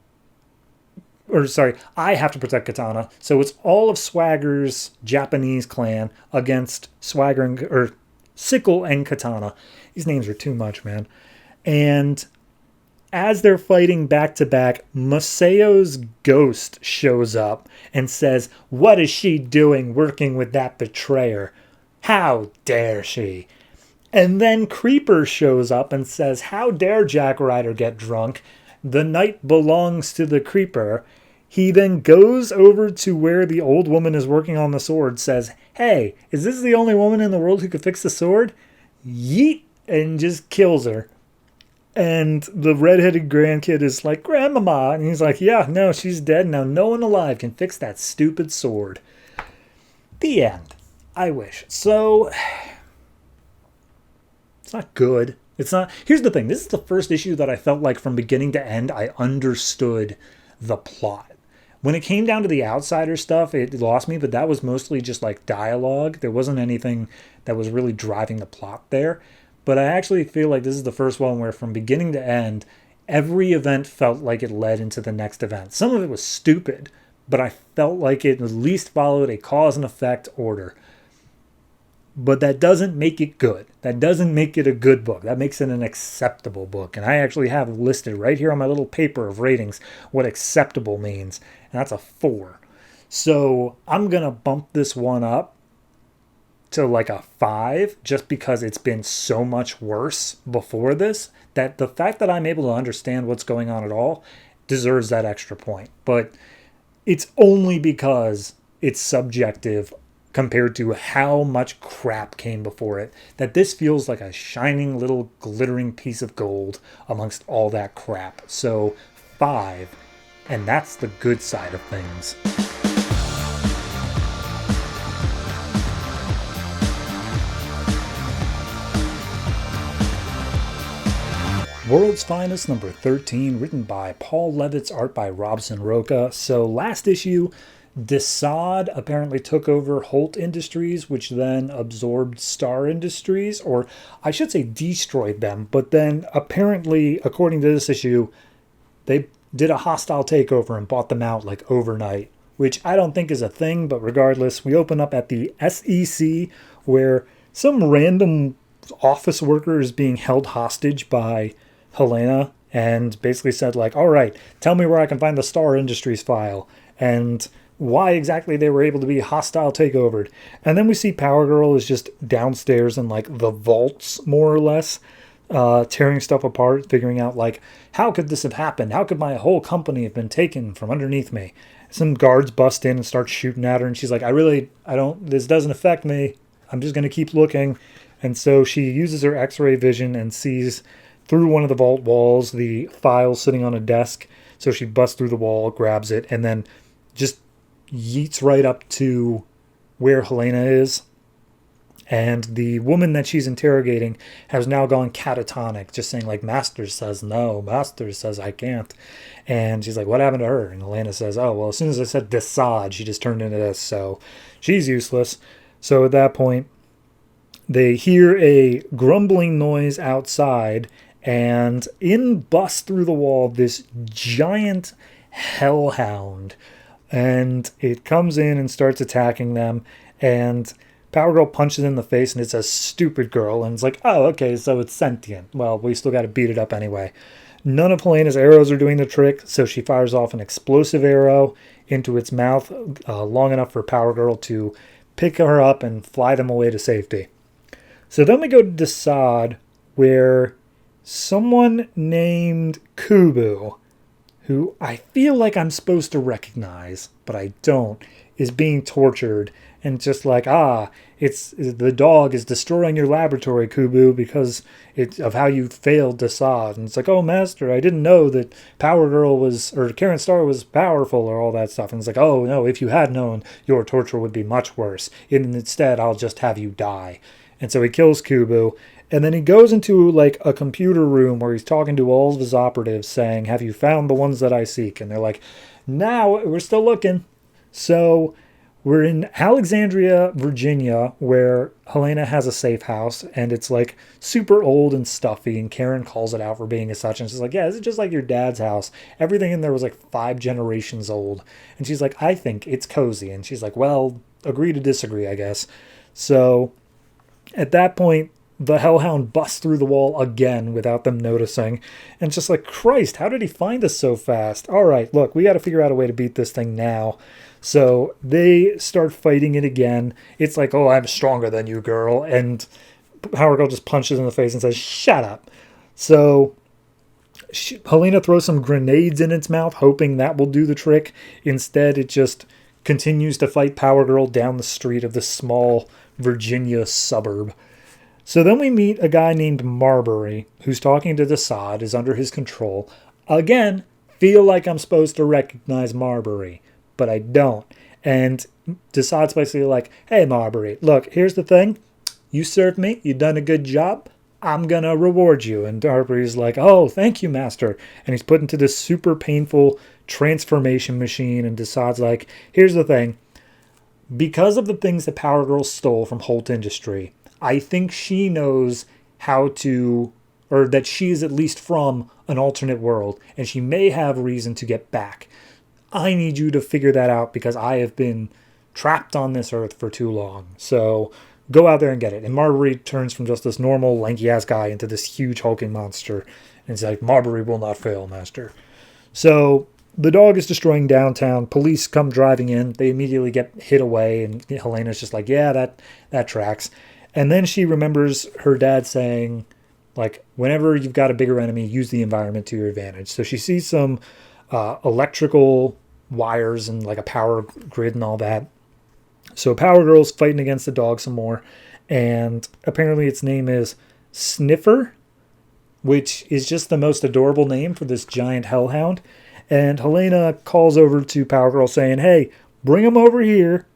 [SPEAKER 1] I have to protect Katana. So it's all of Swagger's Japanese clan against Sickle and Katana. These names are too much, man. And as they're fighting back to back, Masayo's ghost shows up and says, what is she doing working with that betrayer? How dare she? And then Creeper shows up and says, how dare Jack Ryder get drunk? The night belongs to the Creeper. He then goes over to where the old woman is working on the sword, says, hey, is this the only woman in the world who could fix the sword? Yeet! And just kills her. And the redheaded grandkid is like, Grandmama. And he's like, yeah, no, she's dead now. No one alive can fix that stupid sword. The end. I wish. So, it's not good. It's not. Here's the thing. This is the first issue that I felt like from beginning to end, I understood the plot. When it came down to the outsider stuff, it lost me, but that was mostly just like dialogue. There wasn't anything that was really driving the plot there. But I actually feel like this is the first one where from beginning to end, every event felt like it led into the next event. Some of it was stupid, but I felt like it at least followed a cause and effect order. But that doesn't make it good. That doesn't make it a good book. That makes it an acceptable book. And I actually have listed right here on my little paper of ratings what acceptable means. And that's a 4. So I'm going to bump this one up to like a 5 just because it's been so much worse before this that the fact that I'm able to understand what's going on at all deserves that extra point. But it's only because it's subjective compared to how much crap came before it that this feels like a shining little glittering piece of gold amongst all that crap. So 5, and that's the good side of things. World's Finest number 13, written by Paul Levitz, art by Robson Rocha. So last issue, Desaad apparently took over Holt Industries, which then absorbed Star Industries, or I should say destroyed them. But then apparently, according to this issue, they did a hostile takeover and bought them out like overnight, which I don't think is a thing. But regardless, we open up at the SEC where some random office worker is being held hostage by Helena and basically said, like, all right, tell me where I can find the Star Industries file and why exactly they were able to be hostile takeovered. And then we see Power Girl is just downstairs in, like, the vaults, more or less, tearing stuff apart, figuring out, like, how could this have happened? How could my whole company have been taken from underneath me? Some guards bust in and start shooting at her, and she's like, this doesn't affect me. I'm just going to keep looking. And so she uses her X-ray vision and sees through one of the vault walls the file sitting on a desk. So she busts through the wall, grabs it, and then just yeets right up to where Helena is. And the woman that she's interrogating has now gone catatonic, just saying, like, Master says no, Master says I can't. And she's like, what happened to her? And Helena says, oh, well, as soon as I said Desad, she just turned into this, so she's useless. So at that point, they hear a grumbling noise outside, and in busts through the wall this giant hellhound. And it comes in and starts attacking them, and Power Girl punches it in the face, and it says stupid girl, and it's like, oh, okay, so it's sentient. Well, we still got to beat it up anyway. None of Helena's arrows are doing the trick, so she fires off an explosive arrow into its mouth long enough for Power Girl to pick her up and fly them away to safety. So then we go to Desad, where someone named Kubu, who I feel like I'm supposed to recognize, but I don't, is being tortured. And just like, it's the dog is destroying your laboratory, Kubu, because of how you failed Desad. And it's like, oh, Master, I didn't know that Power Girl or Karen Starr was powerful or all that stuff. And it's like, oh, no, if you had known, your torture would be much worse. And instead, I'll just have you die. And so he kills Kubu. And then he goes into, like, a computer room where he's talking to all of his operatives saying, have you found the ones that I seek? And they're like, no, we're still looking. So we're in Alexandria, Virginia, where Helena has a safe house, and it's, like, super old and stuffy, and Karen calls it out for being as such, and she's like, yeah, this is just like your dad's house. Everything in there was, like, 5 generations old. And she's like, I think it's cozy. And she's like, well, agree to disagree, I guess. So at that point, the hellhound busts through the wall again without them noticing. And it's just like, Christ, how did he find us so fast? All right, look, we got to figure out a way to beat this thing now. So they start fighting it again. It's like, oh, I'm stronger than you, girl. And Power Girl just punches in the face and says, shut up. So Helena throws some grenades in its mouth, hoping that will do the trick. Instead, it just continues to fight Power Girl down the street of this small Virginia suburb. So then we meet a guy named Marbury, who's talking to Desad, is under his control. Again, feel like I'm supposed to recognize Marbury, but I don't. And Desad's basically like, hey, Marbury, look, here's the thing. You served me. You done a good job. I'm going to reward you. And Marbury's like, oh, thank you, Master. And he's put into this super painful transformation machine. And Desad's like, here's the thing. Because of the things that Power Girl stole from Holt Industry, I think she knows how to, or that she is at least from an alternate world, and she may have reason to get back. I need you to figure that out because I have been trapped on this earth for too long. So go out there and get it. And Marbury turns from just this normal lanky-ass guy into this huge hulking monster. And it's like, Marbury will not fail, Master. So the dog is destroying downtown. Police come driving in. They immediately get hit away. And Helena's just like, yeah, that tracks. And then she remembers her dad saying, like, whenever you've got a bigger enemy, use the environment to your advantage. So she sees some electrical wires and, like, a power grid and all that. So Power Girl's fighting against the dog some more. And apparently its name is Sniffer, which is just the most adorable name for this giant hellhound. And Helena calls over to Power Girl saying, hey, bring him over here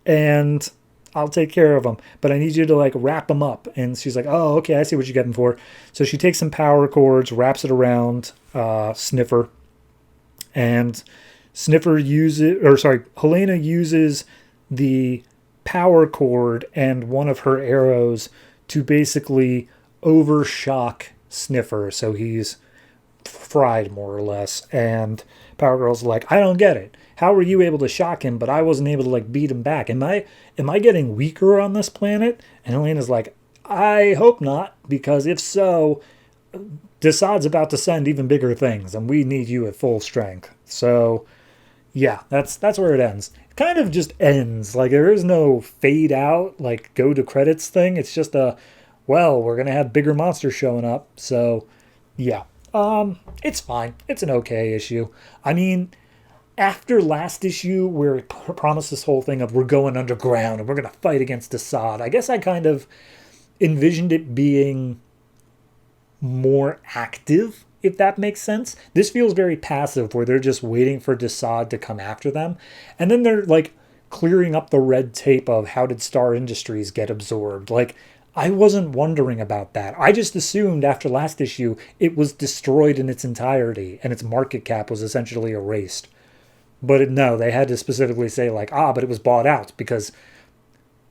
[SPEAKER 1] and I'll take care of him, but I need you to, like, wrap him up. And she's like, oh, okay, I see what you're getting for. So she takes some power cords, wraps it around Sniffer, and Helena uses the power cord and one of her arrows to basically overshock Sniffer, so he's fried more or less. And Power Girl's like, I don't get it. How were you able to shock him, but I wasn't able to, like, beat him back? Am I getting weaker on this planet? And Helena's like, I hope not, because if so, Desaad's about to send even bigger things, and we need you at full strength. So, yeah, that's where it ends. It kind of just ends. Like, there is no fade out, like, go to credits thing. It's just well, we're going to have bigger monsters showing up. So, yeah. It's fine. It's an okay issue. I mean, after last issue, where it promised this whole thing of we're going underground and we're going to fight against Desaad, I guess I kind of envisioned it being more active, if that makes sense. This feels very passive, where they're just waiting for Desaad to come after them. And then they're, like, clearing up the red tape of how did Star Industries get absorbed. Like, I wasn't wondering about that. I just assumed after last issue it was destroyed in its entirety and its market cap was essentially erased. But no, they had to specifically say, like, but it was bought out, because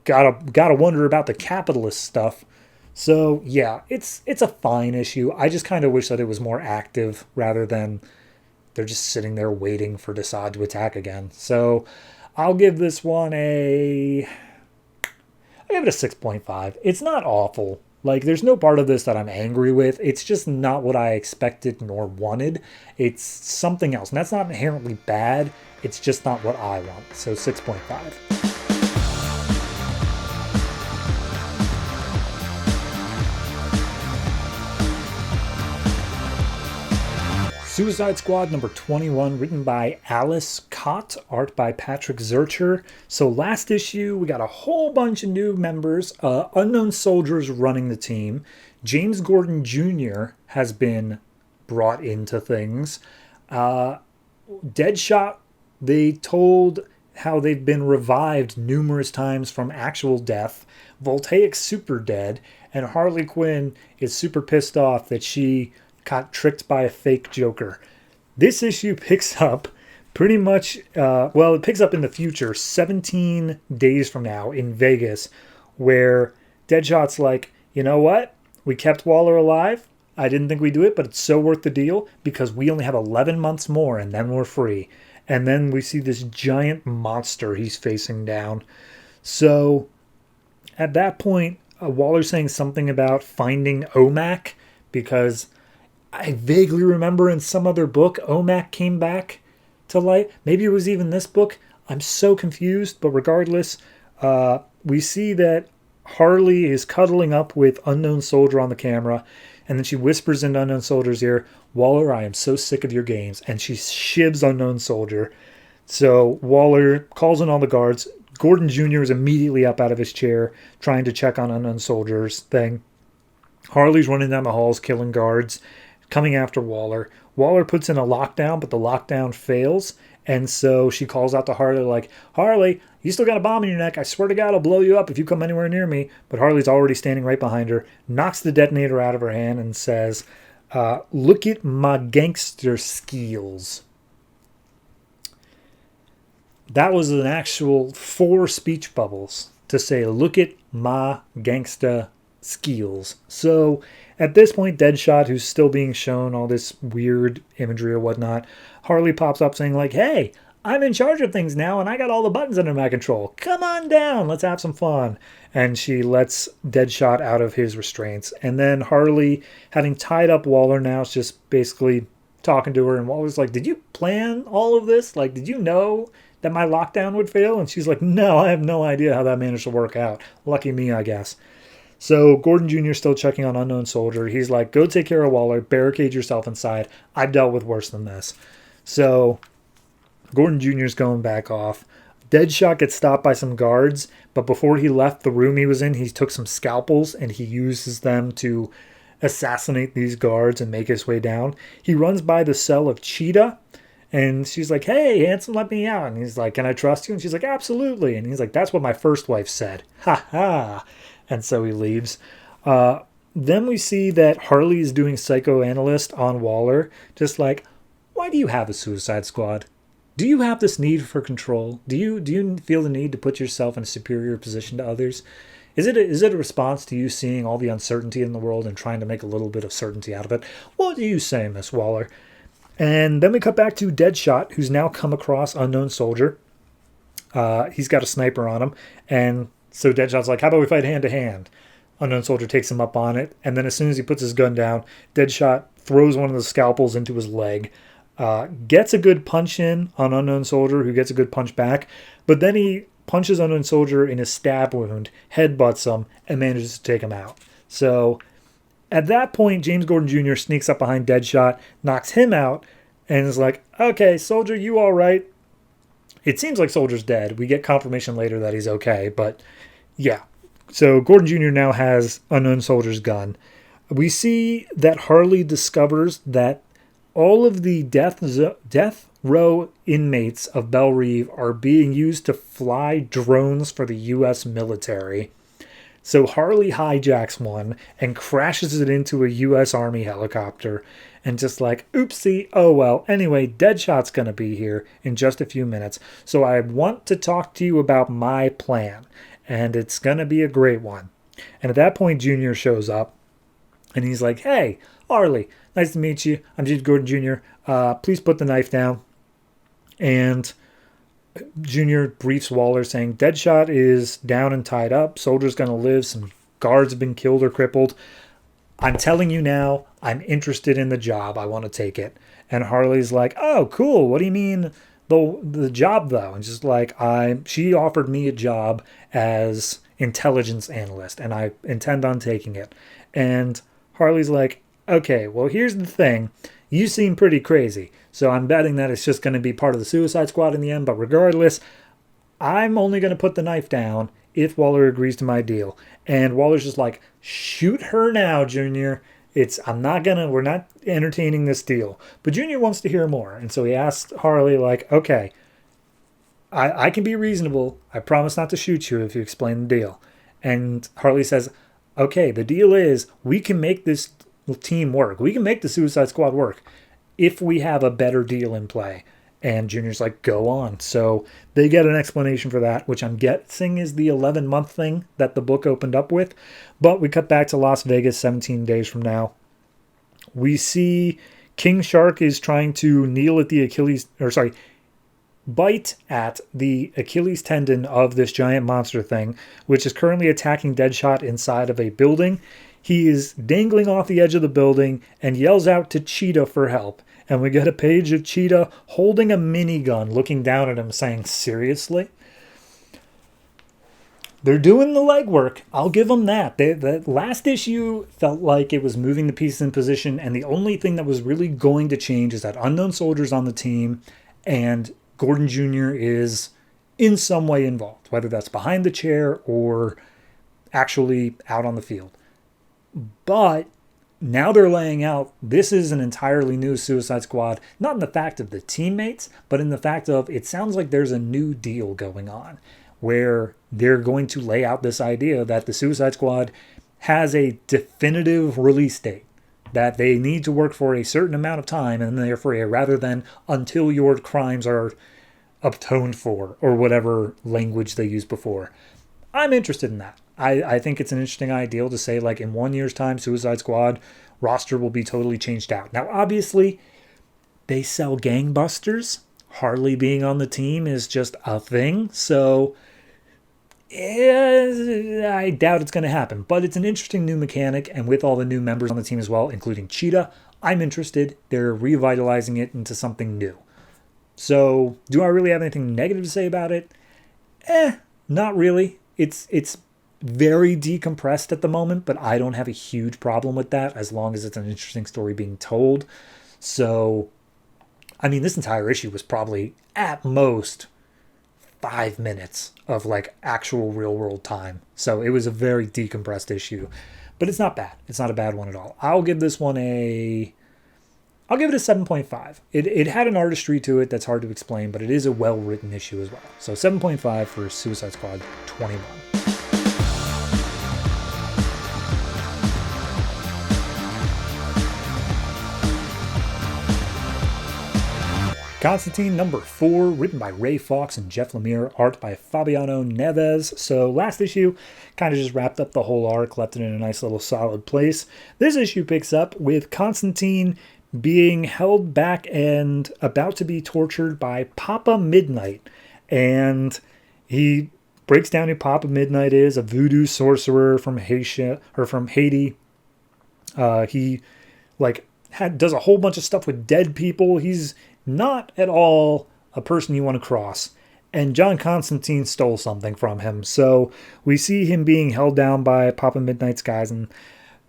[SPEAKER 1] gotta wonder about the capitalist stuff. So, yeah, it's a fine issue. I just kind of wish that it was more active rather than they're just sitting there waiting for Desaad to attack again. So, I'll give this one I give it a 6.5. It's not awful. Like, there's no part of this that I'm angry with. It's just not what I expected nor wanted. It's something else. And that's not inherently bad. It's just not what I want. So, 6.5. Suicide Squad number 21, written by Alice Cott, art by Patrick Zircher. So last issue, we got a whole bunch of new members, unknown soldiers running the team. James Gordon Jr. has been brought into things. Deadshot, they told how they've been revived numerous times from actual death. Voltaic's super dead, and Harley Quinn is super pissed off that she got tricked by a fake Joker. This issue picks up pretty much, it picks up in the future, 17 days from now in Vegas, where Deadshot's like, you know what? We kept Waller alive. I didn't think we'd do it, but it's so worth the deal because we only have 11 months more and then we're free. And then we see this giant monster he's facing down. So at that point, Waller's saying something about finding OMAC, because I vaguely remember in some other book, OMAC came back to light. Maybe it was even this book. I'm so confused, but regardless, we see that Harley is cuddling up with Unknown Soldier on the camera, and then she whispers into Unknown Soldier's ear, Waller, I am so sick of your games, and she shivs Unknown Soldier. So Waller calls in all the guards. Gordon Jr. is immediately up out of his chair, trying to check on Unknown Soldier's thing. Harley's running down the halls, killing guards, coming after Waller. Waller puts in a lockdown, but the lockdown fails. And so she calls out to Harley like, Harley, you still got a bomb in your neck. I swear to God, I'll blow you up if you come anywhere near me. But Harley's already standing right behind her, knocks the detonator out of her hand and says, look at my gangster skills. That was an actual 4 speech bubbles to say, look at my gangsta skills. So at this point, Deadshot, who's still being shown all this weird imagery or whatnot, Harley pops up saying like, hey, I'm in charge of things now and I got all the buttons under my control. Come on down. Let's have some fun. And she lets Deadshot out of his restraints. And then Harley, having tied up Waller now, is just basically talking to her. And Waller's like, did you plan all of this? Like, did you know that my lockdown would fail? And she's like, no, I have no idea how that managed to work out. Lucky me, I guess. So Gordon Jr. is still checking on Unknown Soldier. He's like, go take care of Waller. Barricade yourself inside. I've dealt with worse than this. So Gordon Jr. is going back off. Deadshot gets stopped by some guards, but before he left the room he was in, he took some scalpels and he uses them to assassinate these guards and make his way down. He runs by the cell of Cheetah, and she's like, hey, handsome, let me out. And he's like, can I trust you? And she's like, absolutely. And he's like, that's what my first wife said. Ha ha. And so he leaves. Then we see that Harley is doing psychoanalyst on Waller, just like, why do you have a Suicide Squad? Do you have this need for control? Do you feel the need to put yourself in a superior position to others? Is it a response to you seeing all the uncertainty in the world and trying to make a little bit of certainty out of it? What do you say, Miss Waller? And then we cut back to Deadshot, who's now come across Unknown Soldier. He's got a sniper on him. And so Deadshot's like, how about we fight hand to hand? Unknown Soldier takes him up on it, and then as soon as he puts his gun down, Deadshot throws one of the scalpels into his leg, gets a good punch in on Unknown Soldier, who gets a good punch back, but then he punches Unknown Soldier in his stab wound, headbutts him, and manages to take him out. So at that point, James Gordon Jr. sneaks up behind Deadshot, knocks him out, and is like, okay, Soldier, you all right? It seems like Soldier's dead. We get confirmation later that he's okay, but yeah. So Gordon Jr. now has Unknown Soldier's gun. We see that Harley discovers that all of the death row inmates of Belle Reve are being used to fly drones for the U.S. military. So Harley hijacks one and crashes it into a U.S. Army helicopter, and just like, oopsie, oh well. Anyway, Deadshot's going to be here in just a few minutes, so I want to talk to you about my plan, and it's going to be a great one. And at that point, Junior shows up, and he's like, hey, Harley, nice to meet you. I'm James Gordon Jr. Please put the knife down. And Junior briefs Waller saying, Deadshot is down and tied up. Soldier's going to live. Some guards have been killed or crippled. I'm telling you now, I'm interested in the job. I want to take it. And Harley's like, oh, cool. What do you mean the job, though? And just like, she offered me a job as intelligence analyst, and I intend on taking it. And Harley's like, okay, well, here's the thing. You seem pretty crazy, so I'm betting that it's just going to be part of the Suicide Squad in the end. But regardless, I'm only going to put the knife down if Waller agrees to my deal. And Waller's just like, shoot her now, Junior. We're not entertaining this deal. But Junior wants to hear more. And so he asked Harley, like, okay, I can be reasonable. I promise not to shoot you if you explain the deal. And Harley says, okay, the deal is we can make this team work. We can make the Suicide Squad work if we have a better deal in play. And Junior's like, go on. So they get an explanation for that, which I'm guessing is the 11-month thing that the book opened up with. But we cut back to Las Vegas 17 days from now. We see King Shark is trying to bite at the Achilles tendon of this giant monster thing, which is currently attacking Deadshot inside of a building. He is dangling off the edge of the building and yells out to Cheetah for help. And we get a page of Cheetah holding a minigun, looking down at him, saying, seriously? They're doing the legwork. I'll give them that. The last issue felt like it was moving the pieces in position, and the only thing that was really going to change is that Unknown Soldier's on the team, and Gordon Jr. is in some way involved, whether that's behind the chair or actually out on the field. But now they're laying out, this is an entirely new Suicide Squad, not in the fact of the teammates, but in the fact of it sounds like there's a new deal going on where they're going to lay out this idea that the Suicide Squad has a definitive release date, that they need to work for a certain amount of time, and therefore rather than until your crimes are atoned for, or whatever language they used before. I'm interested in that. I think it's an interesting ideal to say, like, in 1 year's time, Suicide Squad roster will be totally changed out. Now, obviously, they sell gangbusters. Harley being on the team is just a thing. So, I doubt it's going to happen. But it's an interesting new mechanic, and with all the new members on the team as well, including Cheetah, I'm interested. They're revitalizing it into something new. So, do I really have anything negative to say about it? Not really. It's very decompressed at the moment, but I don't have a huge problem with that as long as it's an interesting story being told. So, I mean, this entire issue was probably at most 5 minutes of like actual real world time. So it was a very decompressed issue, but it's not bad. It's not a bad one at all. I'll give this one I'll give it a 7.5. It had an artistry to it that's hard to explain, but it is a well-written issue as well. So 7.5 for Suicide Squad 21. Constantine number 4, written by Ray Fawkes and Jeff Lemire, art by Fabiano Neves. So last issue kind of just wrapped up the whole arc, left it in a nice little solid place. This issue picks up with Constantine being held back and about to be tortured by Papa Midnight. And he breaks down who Papa Midnight is, a voodoo sorcerer from Haiti, or from Haiti. He like does a whole bunch of stuff with dead people. He's not at all a person you want to cross. And John Constantine stole something from him. So we see him being held down by Papa Midnight's guys, and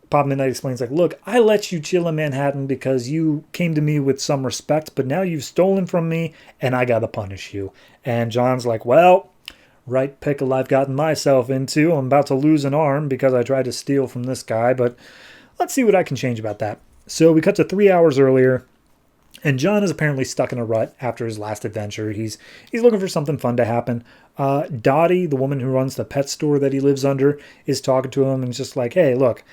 [SPEAKER 1] Papa Midnight explains, like, look, I let you chill in Manhattan because you came to me with some respect, but now you've stolen from me, and I gotta punish you. And John's like, well, right pickle I've gotten myself into. I'm about to lose an arm because I tried to steal from this guy, but let's see what I can change about that. So we cut to 3 hours earlier, and John is apparently stuck in a rut after his last adventure. He's looking for something fun to happen. Dottie, the woman who runs the pet store that he lives under, is talking to him and just like, hey, look,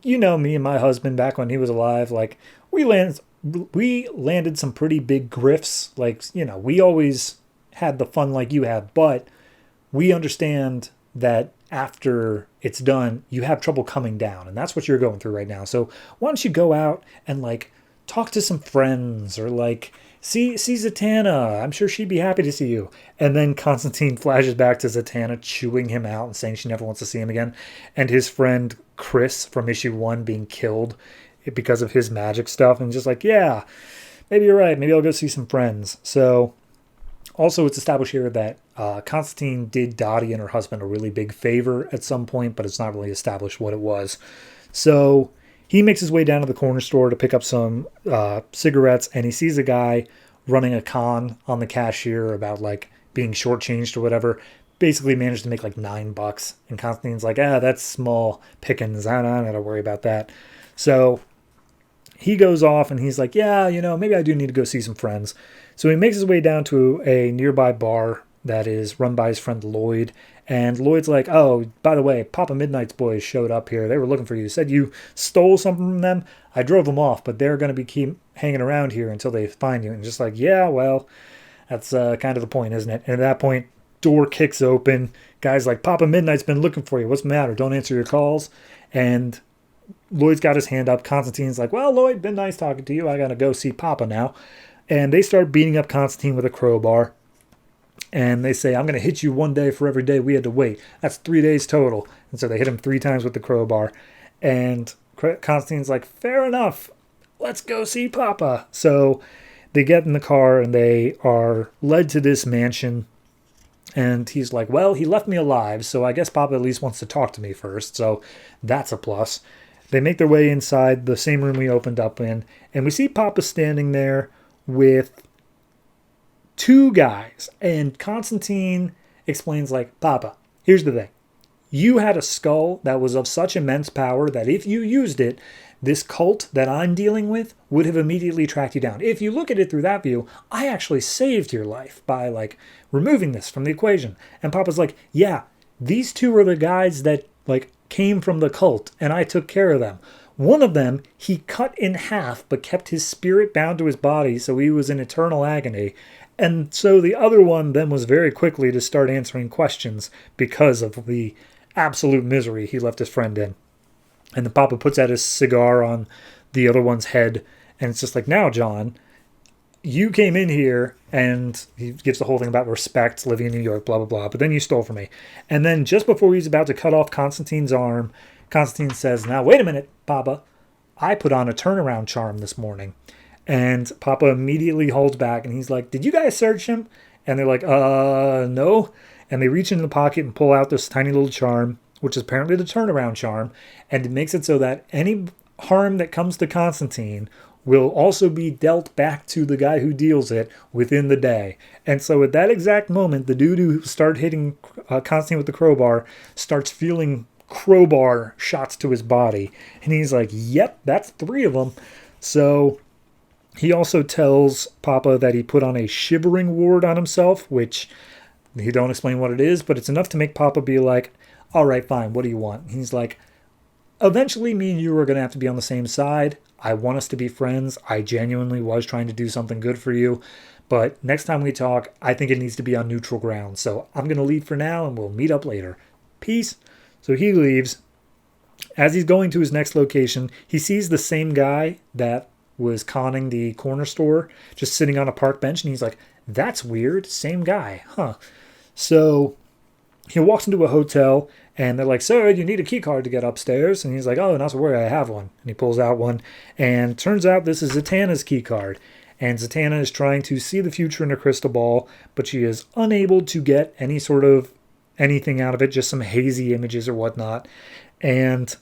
[SPEAKER 1] you know me and my husband back when he was alive, like, we landed some pretty big grifts. Like, you know, we always had the fun like you have, but we understand that after it's done, you have trouble coming down, and that's what you're going through right now. So why don't you go out and, like, talk to some friends, or, like, see Zatanna. I'm sure she'd be happy to see you. And then Constantine flashes back to Zatanna chewing him out and saying she never wants to see him again, and his friend Chris from issue 1 being killed because of his magic stuff, and just like, yeah, maybe you're right, maybe I'll go see some friends. So also, it's established here that Constantine did Dottie and her husband a really big favor at some point, but it's not really established what it was. So he makes his way down to the corner store to pick up some cigarettes, and he sees a guy running a con on the cashier about, like, being shortchanged or whatever. Basically managed to make like $9, and Constantine's like, that's small pickings. I don't have to worry about that. So he goes off, and he's like, yeah, you know, maybe I do need to go see some friends. So he makes his way down to a nearby bar that is run by his friend Lloyd. And Lloyd's like, oh, by the way, Papa Midnight's boys showed up here. They were looking for you. Said you stole something from them. I drove them off, but they're going to keep hanging around here until they find you. And just like, yeah, well, that's kind of the point, isn't it? And at that point, door kicks open. Guy's like, Papa Midnight's been looking for you. What's the matter? Don't answer your calls. And Lloyd's got his hand up. Constantine's like, well, Lloyd, been nice talking to you. I got to go see Papa now. And they start beating up Constantine with a crowbar. And they say, I'm going to hit you one day for every day we had to wait. That's 3 days total. And so they hit him 3 times with the crowbar. And Constantine's like, fair enough. Let's go see Papa. So they get in the car and they are led to this mansion. And he's like, well, he left me alive, so I guess Papa at least wants to talk to me first. So that's a plus. They make their way inside the same room we opened up in. And we see Papa standing there with 2 guys. And Constantine explains, like, Papa, here's the thing. You had a skull that was of such immense power that if you used it, this cult that I'm dealing with would have immediately tracked you down. If you look at it through that view, I actually saved your life by, like, removing this from the equation. And Papa's like, yeah, these 2 are the guys that, like, came from the cult, and I took care of them. One of them he cut in half, but kept his spirit bound to his body, so he was in eternal agony. And so the other one then was very quickly to start answering questions because of the absolute misery he left his friend in. And the Papa puts out his cigar on the other one's head, and it's just like, now, John, you came in here, and he gives the whole thing about respect, living in New York, blah, blah, blah, but then you stole from me. And then just before he's about to cut off Constantine's arm, Constantine says, now, wait a minute, Papa. I put on a turnaround charm this morning. And Papa immediately holds back, and he's like, did you guys search him? And they're like, no. And they reach into the pocket and pull out this tiny little charm, which is apparently the turnaround charm, and it makes it so that any harm that comes to Constantine will also be dealt back to the guy who deals it within the day. And so at that exact moment, the dude who started hitting Constantine with the crowbar starts feeling crowbar shots to his body. And he's like, yep, that's 3 of them. So he also tells Papa that he put on a shivering ward on himself, which he don't explain what it is, but it's enough to make Papa be like, all right, fine, what do you want? And he's like, eventually me and you are going to have to be on the same side. I want us to be friends. I genuinely was trying to do something good for you. But next time we talk, I think it needs to be on neutral ground. So I'm going to leave for now, and we'll meet up later. Peace. So he leaves. As he's going to his next location, he sees the same guy that was conning the corner store just sitting on a park bench. And he's like, that's weird. Same guy. Huh. So he walks into a hotel and they're like, "Sir, you need a key card to get upstairs." And he's like, "Oh, not to worry, I have one." And he pulls out one, and turns out this is Zatanna's key card. And Zatanna is trying to see the future in a crystal ball, but she is unable to get any sort of anything out of it, just some hazy images or whatnot. And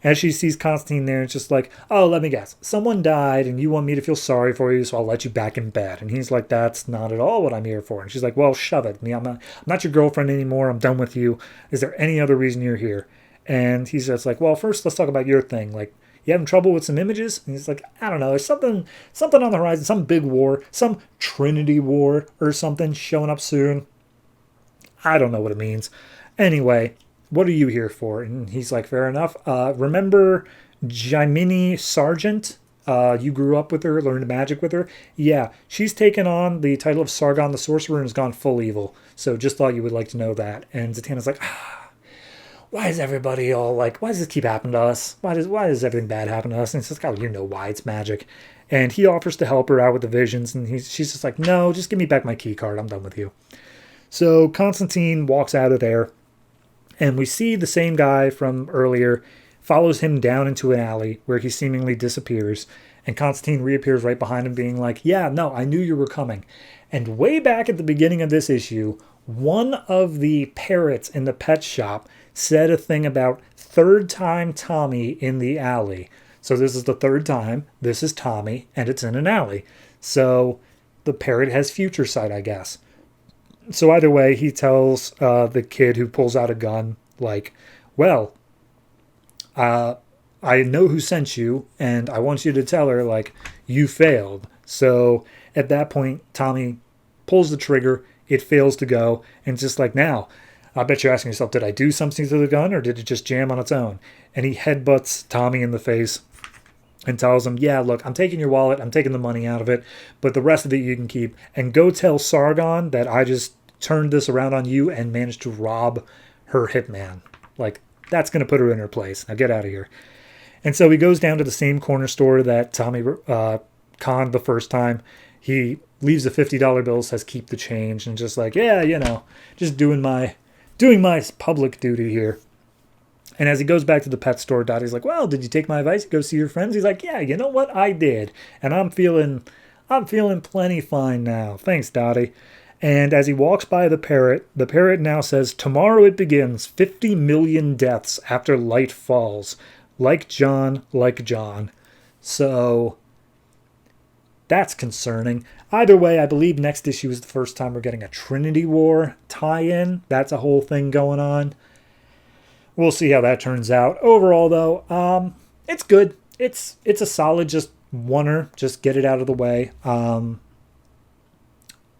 [SPEAKER 1] as she sees Constantine there, it's just like, "Oh, let me guess. Someone died and you want me to feel sorry for you, so I'll let you back in bed." And he's like, "That's not at all what I'm here for." And she's like, "Well, shove it. I'm not your girlfriend anymore. I'm done with you. Is there any other reason you're here?" And he's just like, "Well, first let's talk about your thing. Like, you having trouble with some images?" And he's like, "I don't know. There's something on the horizon, some big war, some Trinity war or something showing up soon. I don't know what it means. Anyway, what are you here for?" And he's like, "Fair enough. Remember Jiminy Sargent? You grew up with her, learned magic with her. Yeah, she's taken on the title of Sargon the Sorcerer and has gone full evil. So just thought you would like to know that." And Zatanna's like, "Why is everybody all like, why does this keep happening to us? Why does everything bad happen to us?" And it's like, "Oh, you know why, it's magic." And he offers to help her out with the visions, and she's just like, "No, just give me back my key card. I'm done with you." So Constantine walks out of there, and we see the same guy from earlier follows him down into an alley where he seemingly disappears. And Constantine reappears right behind him being like, "Yeah, no, I knew you were coming." And way back at the beginning of this issue, one of the parrots in the pet shop said a thing about third time Tommy in the alley. So this is the third time. This is Tommy, and it's in an alley. So the parrot has future sight, I guess. So either way, he tells the kid who pulls out a gun, like, "Well, I know who sent you, and I want you to tell her, like, you failed." So at that point, Tommy pulls the trigger. It fails to go. And it's just like, now, I bet you're asking yourself, did I do something to the gun, or did it just jam on its own? And he headbutts Tommy in the face and tells him, "Yeah, look, I'm taking your wallet. I'm taking the money out of it. But the rest of it you can keep. And go tell Sargon that I just turned this around on you and managed to rob her hitman. Like, that's going to put her in her place. Now get out of here." And so he goes down to the same corner store that Tommy conned the first time. He leaves a $50 bill, says keep the change, and just like, "Yeah, just doing my public duty here." And as he goes back to the pet store, Dottie's like, "Well, did you take my advice? Go see your friends?" He's like, "Yeah, you know what? I did. And I'm feeling plenty fine now. Thanks, Dottie." And as he walks by the parrot now says, "Tomorrow it begins. 50 million deaths after light falls. Like John, like John." So that's concerning. Either way, I believe next issue is the first time we're getting a Trinity War tie-in. That's a whole thing going on. We'll see how that turns out. Overall, though, it's good. It's a solid just oneer. Just get it out of the way.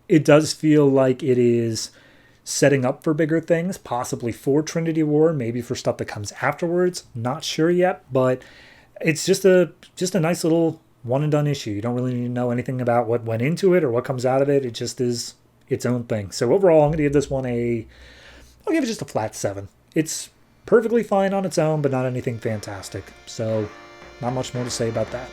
[SPEAKER 1] It does feel like it is setting up for bigger things, possibly for Trinity War, maybe for stuff that comes afterwards. Not sure yet, but it's just a nice little one and done issue. You don't really need to know anything about what went into it or what comes out of it. It just is its own thing. So overall, I'm going to give this one I'll give it just a flat 7. It's perfectly fine on its own, but not anything fantastic. So not much more to say about that.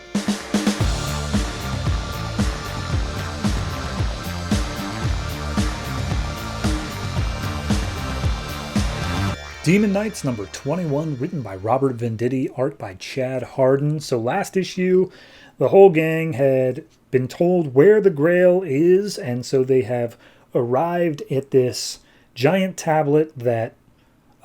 [SPEAKER 1] Demon Knights number 21, written by Robert Venditti, art by Chad Hardin. So last issue, the whole gang had been told where the Grail is, and so they have arrived at this giant tablet that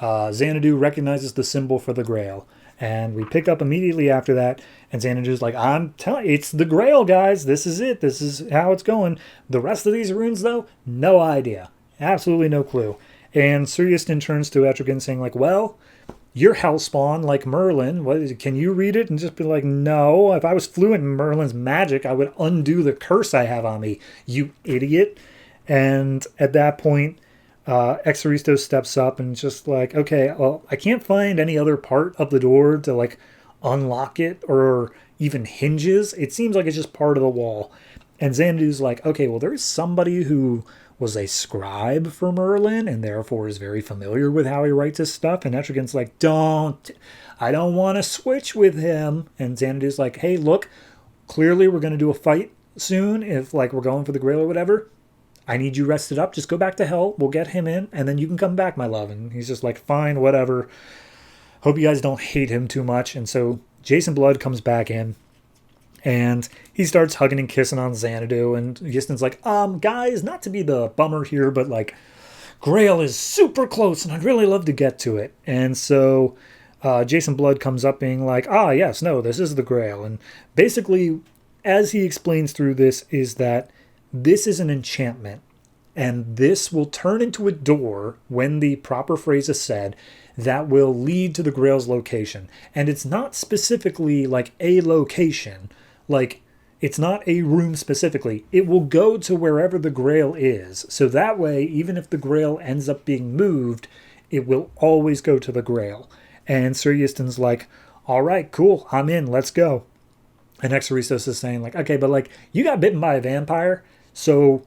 [SPEAKER 1] Xanadu recognizes the symbol for the Grail. And we pick up immediately after that, and Xanadu's like, "I'm telling you, it's the Grail, guys. This is it. This is how it's going." The rest of these runes, though, no idea. Absolutely no clue. And Suryasten turns to Etrigan saying, like, "Well, you're Hellspawn like Merlin. Can you read it?" And just be like, "No, if I was fluent in Merlin's magic, I would undo the curse I have on me, you idiot." And at that point, Exaristo steps up and just like, "Okay, well, I can't find any other part of the door to like unlock it or even hinges. It seems like it's just part of the wall." And Xanadu's like, "Okay, well, there's somebody who was a scribe for Merlin and therefore is very familiar with how he writes his stuff." And Etrigan's like, I don't want to switch with him." And Xanadu's like, "Hey, look, clearly we're going to do a fight soon if like we're going for the Grail or whatever. I need you rested up. Just go back to hell. We'll get him in, and then you can come back, my love. And he's just like, fine, whatever. Hope you guys don't hate him too much. And so Jason Blood comes back in, and he starts hugging and kissing on Xanadu. And Gistin's like, guys, not to be the bummer here, but like, Grail is super close, and I'd really love to get to it. And so Jason Blood comes up being like, yes, no, this is the Grail. And basically, as he explains through this, is that this is an enchantment, and this will turn into a door when the proper phrase is said that will lead to the Grail's location. And it's not specifically like a location, like it's not a room specifically. It will go to wherever the Grail is. So that way, even if the Grail ends up being moved, it will always go to the Grail. And Sir Yston's like, all right, cool, I'm in, let's go. And Exoristos is saying like, okay, but like, you got bitten by a vampire, so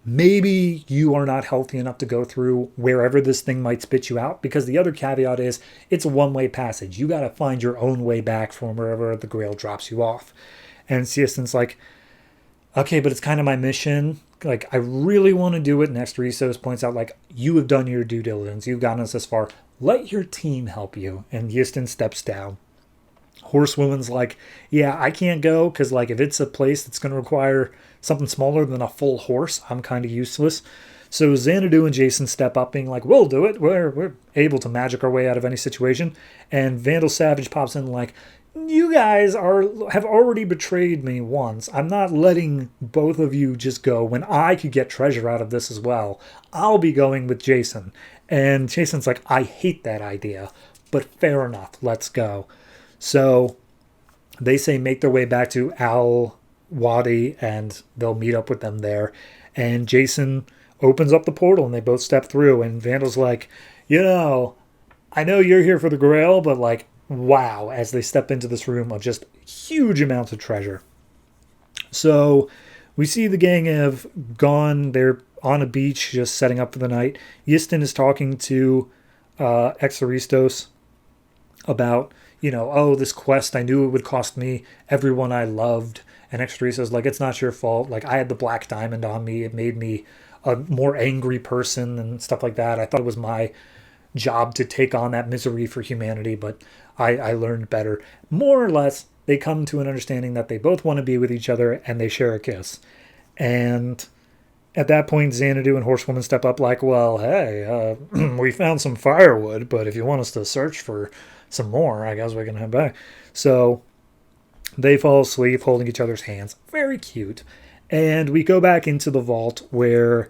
[SPEAKER 1] maybe you are not healthy enough to go through wherever this thing might spit you out, because the other caveat is it's a one-way passage. You got to find your own way back from wherever the Grail drops you off. And Yston's like, okay, but it's kind of my mission. Like, I really want to do it. And Exoristos points out, like, you have done your due diligence. You've gotten us this far. Let your team help you. And Yston steps down. Horsewoman's like, yeah, I can't go because, like, if it's a place that's going to require something smaller than a full horse, I'm kind of useless. So Xanadu and Jason step up being like, we'll do it. We're able to magic our way out of any situation. And Vandal Savage pops in like, you guys have already betrayed me once. I'm not letting both of you just go when I could get treasure out of this as well. I'll be going with Jason. And Jason's like, I hate that idea, but fair enough. Let's go. So they say make their way back to Al Wadi and they'll meet up with them there. And Jason opens up the portal and they both step through. And Vandal's like, I know you're here for the Grail, but like, wow, as they step into this room of just huge amounts of treasure. So we see the gang have gone. They're on a beach just setting up for the night. Yston is talking to Exoristos about, this quest, I knew it would cost me everyone I loved. And Exoristos like, it's not your fault. Like, I had the black diamond on me. It made me a more angry person and stuff like that. I thought it was my job to take on that misery for humanity, but I learned better. More or less, they come to an understanding that they both want to be with each other and they share a kiss. And at that point, Xanadu and Horsewoman step up like, well, hey, we found some firewood, but if you want us to search for some more, I guess we can head back. So they fall asleep holding each other's hands. Very cute. And we go back into the vault where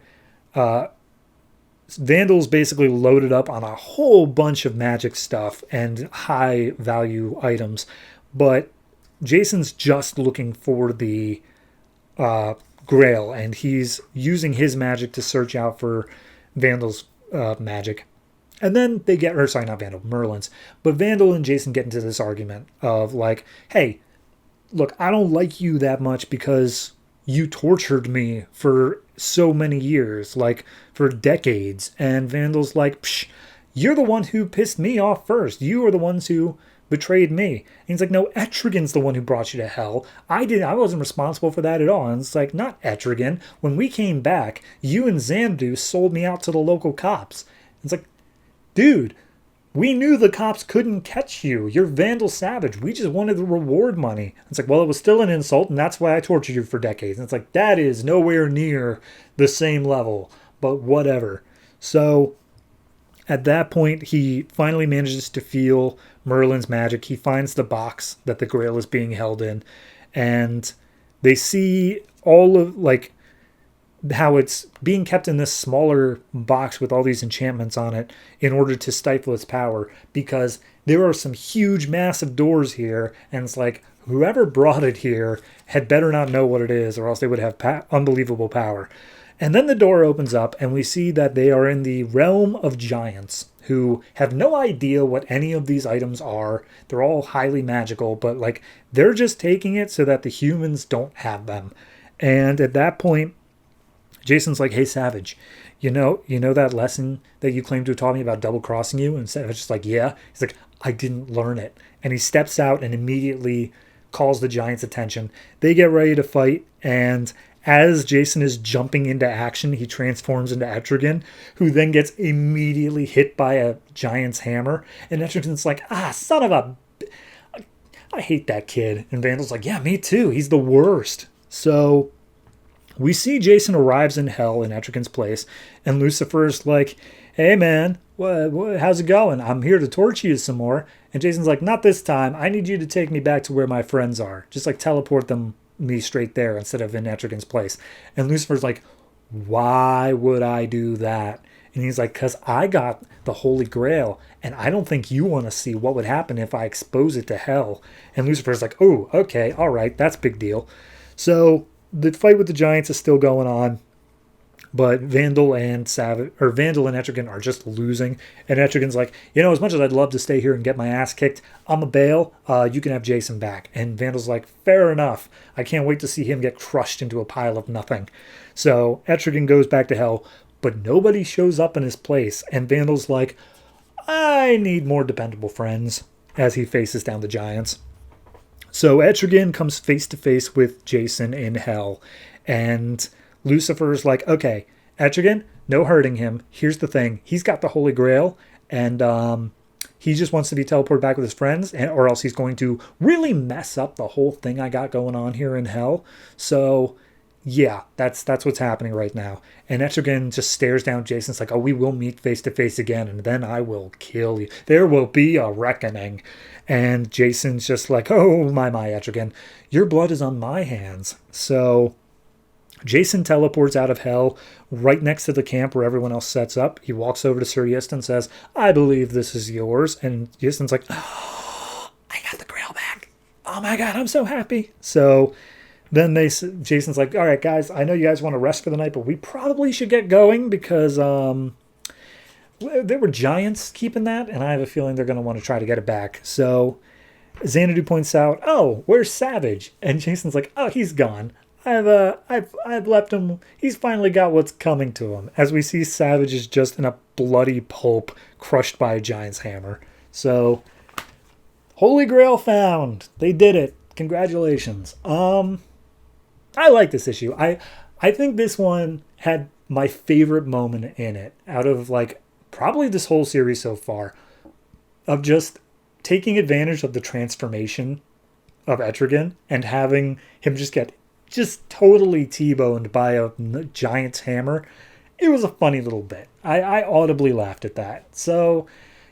[SPEAKER 1] Vandal's basically loaded up on a whole bunch of magic stuff and high value items, but Jason's just looking for the Grail, and he's using his magic to search out for Vandal's magic. And then they get, not Vandal, Merlin's, but Vandal and Jason get into this argument of like, hey, look, I don't like you that much because you tortured me for so many years, like for decades. And Vandal's like, psh, you're the one who pissed me off first. You are the ones who betrayed me. And he's like, no, Etrigan's the one who brought you to hell. I wasn't responsible for that at all. And it's like, not Etrigan. When we came back, you and Xanadu sold me out to the local cops. It's like, dude, we knew the cops couldn't catch you. You're Vandal Savage. We just wanted the reward money. It's like, well, it was still an insult, and that's why I tortured you for decades. And it's like, that is nowhere near the same level, but whatever. So at that point, he finally manages to feel Merlin's magic. He finds the box that the Grail is being held in, and they see all of, like, how it's being kept in this smaller box with all these enchantments on it in order to stifle its power, because there are some huge massive doors here, and it's like whoever brought it here had better not know what it is, or else they would have unbelievable power. And then the door opens up and we see that they are in the realm of giants who have no idea what any of these items are. They're all highly magical, but like they're just taking it so that the humans don't have them. And at that point, Jason's like, hey, Savage, you know that lesson that you claimed to have taught me about double-crossing you? And Savage's just like, yeah. He's like, I didn't learn it. And he steps out and immediately calls the giants' attention. They get ready to fight, and as Jason is jumping into action, he transforms into Etrigan, who then gets immediately hit by a giant's hammer. And Etrigan's like, son of a... I hate that kid. And Vandal's like, yeah, me too. He's the worst. So we see Jason arrives in hell in Etrigan's place, and Lucifer's like, hey, man, how's it going? I'm here to torture you some more. And Jason's like, not this time. I need you to take me back to where my friends are. Just like teleport me straight there instead of in Etrigan's place. And Lucifer's like, why would I do that? And he's like, because I got the Holy Grail, and I don't think you want to see what would happen if I expose it to hell. And Lucifer's like, oh, okay, all right, that's a big deal. So the fight with the giants is still going on, but Vandal and Etrigan are just losing. And Etrigan's like, as much as I'd love to stay here and get my ass kicked, I'm a bail. You can have Jason back. And Vandal's like, fair enough. I can't wait to see him get crushed into a pile of nothing. So Etrigan goes back to hell, but nobody shows up in his place. And Vandal's like, I need more dependable friends, as he faces down the giants. So Etrigan comes face to face with Jason in hell. And Lucifer's like, okay, Etrigan, no hurting him. Here's the thing. He's got the Holy Grail, and he just wants to be teleported back with his friends, or else he's going to really mess up the whole thing I got going on here in hell. So yeah, that's what's happening right now. And Etrigan just stares down Jason's like, oh, we will meet face to face again, and then I will kill you. There will be a reckoning. And Jason's just like, oh, my, Etrigan, your blood is on my hands. So Jason teleports out of hell right next to the camp where everyone else sets up. He walks over to Sir Yiston and says, I believe this is yours. And Yiston's like, oh, I got the Grail back. Oh my God, I'm so happy. So then Jason's like, all right, guys, I know you guys want to rest for the night, but we probably should get going because there were giants keeping that, and I have a feeling they're going to want to try to get it back. So Xanadu points out, oh, where's Savage? And Jason's like, oh, he's gone. I've left him. He's finally got what's coming to him. As we see, Savage is just in a bloody pulp, crushed by a giant's hammer. So, Holy Grail found. They did it. Congratulations. I like this issue. I think this one had my favorite moment in it out of like probably this whole series so far, of just taking advantage of the transformation of Etrigan and having him just get totally T-boned by a giant's hammer. It was a funny little bit. I audibly laughed at that. So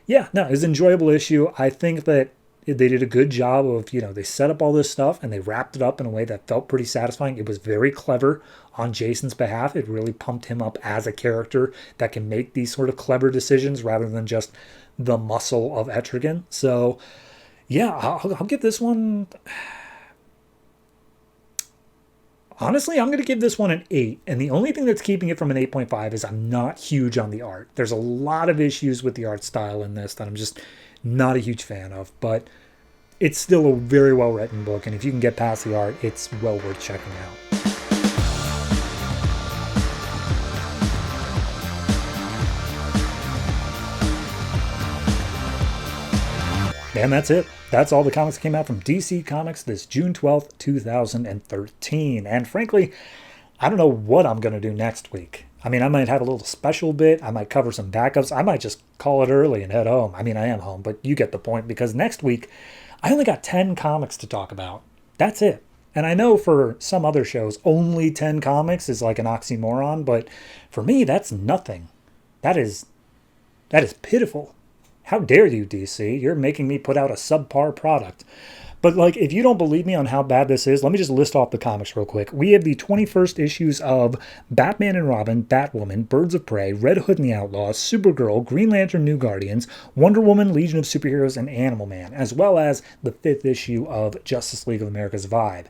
[SPEAKER 1] yeah, no, it was an enjoyable issue. I think that they did a good job of, they set up all this stuff and they wrapped it up in a way that felt pretty satisfying. It was very clever on Jason's behalf. It really pumped him up as a character that can make these sort of clever decisions rather than just the muscle of Etrigan. So yeah, I'll give this one... Honestly, I'm going to give this one an 8. And the only thing that's keeping it from an 8.5 is I'm not huge on the art. There's a lot of issues with the art style in this that I'm just not a huge fan of. But it's still a very well-written book. And if you can get past the art, it's well worth checking out. And that's it. That's all the comics that came out from DC Comics this June 12th, 2013. And frankly, I don't know what I'm going to do next week. I mean, I might have a little special bit. I might cover some backups. I might just call it early and head home. I mean, I am home, but you get the point, because next week, I only got 10 comics to talk about. That's it. And I know for some other shows, only 10 comics is like an oxymoron, but for me, that's nothing. That is pitiful. How dare you, DC? You're making me put out a subpar product. But like, if you don't believe me on how bad this is, let me just list off the comics real quick. We have the 21st issues of Batman and Robin, Batwoman, Birds of Prey, Red Hood and the Outlaws, Supergirl, Green Lantern, New Guardians, Wonder Woman, Legion of Superheroes, and Animal Man, as well as the 5th issue of Justice League of America's Vibe.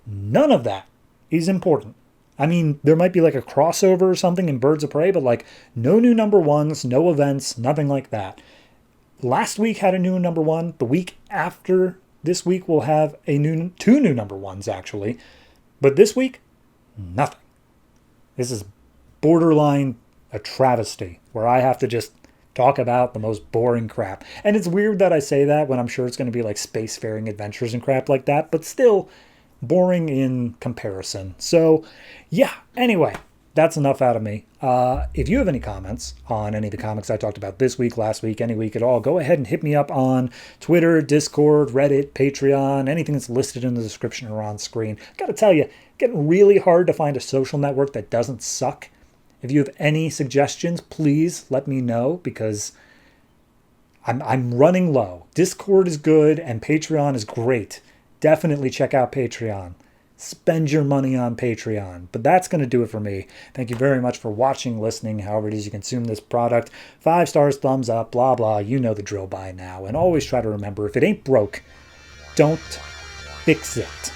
[SPEAKER 1] None of that is important. I mean, there might be like a crossover or something in Birds of Prey, but like no new number ones, no events, nothing like that. Last week had a new number one. The week after this week we'll have two new number ones, actually. But this week, nothing. This is borderline a travesty, where I have to just talk about the most boring crap. And it's weird that I say that when I'm sure it's going to be like spacefaring adventures and crap like that. But still, boring in comparison. So, yeah, anyway, that's enough out of me. If you have any comments on any of the comics I talked about this week, last week, any week at all, go ahead and hit me up on Twitter, Discord, Reddit, Patreon, anything that's listed in the description or on screen. Gotta tell you, getting really hard to find a social network that doesn't suck. If you have any suggestions, please let me know, because I'm running low. Discord is good and Patreon is great. Definitely check out Patreon. Spend your money on Patreon. But that's going to do it for me. Thank you very much for watching, listening, however it is you consume this product. 5 stars, thumbs up, blah, blah. You know the drill by now. And always try to remember, if it ain't broke, don't fix it.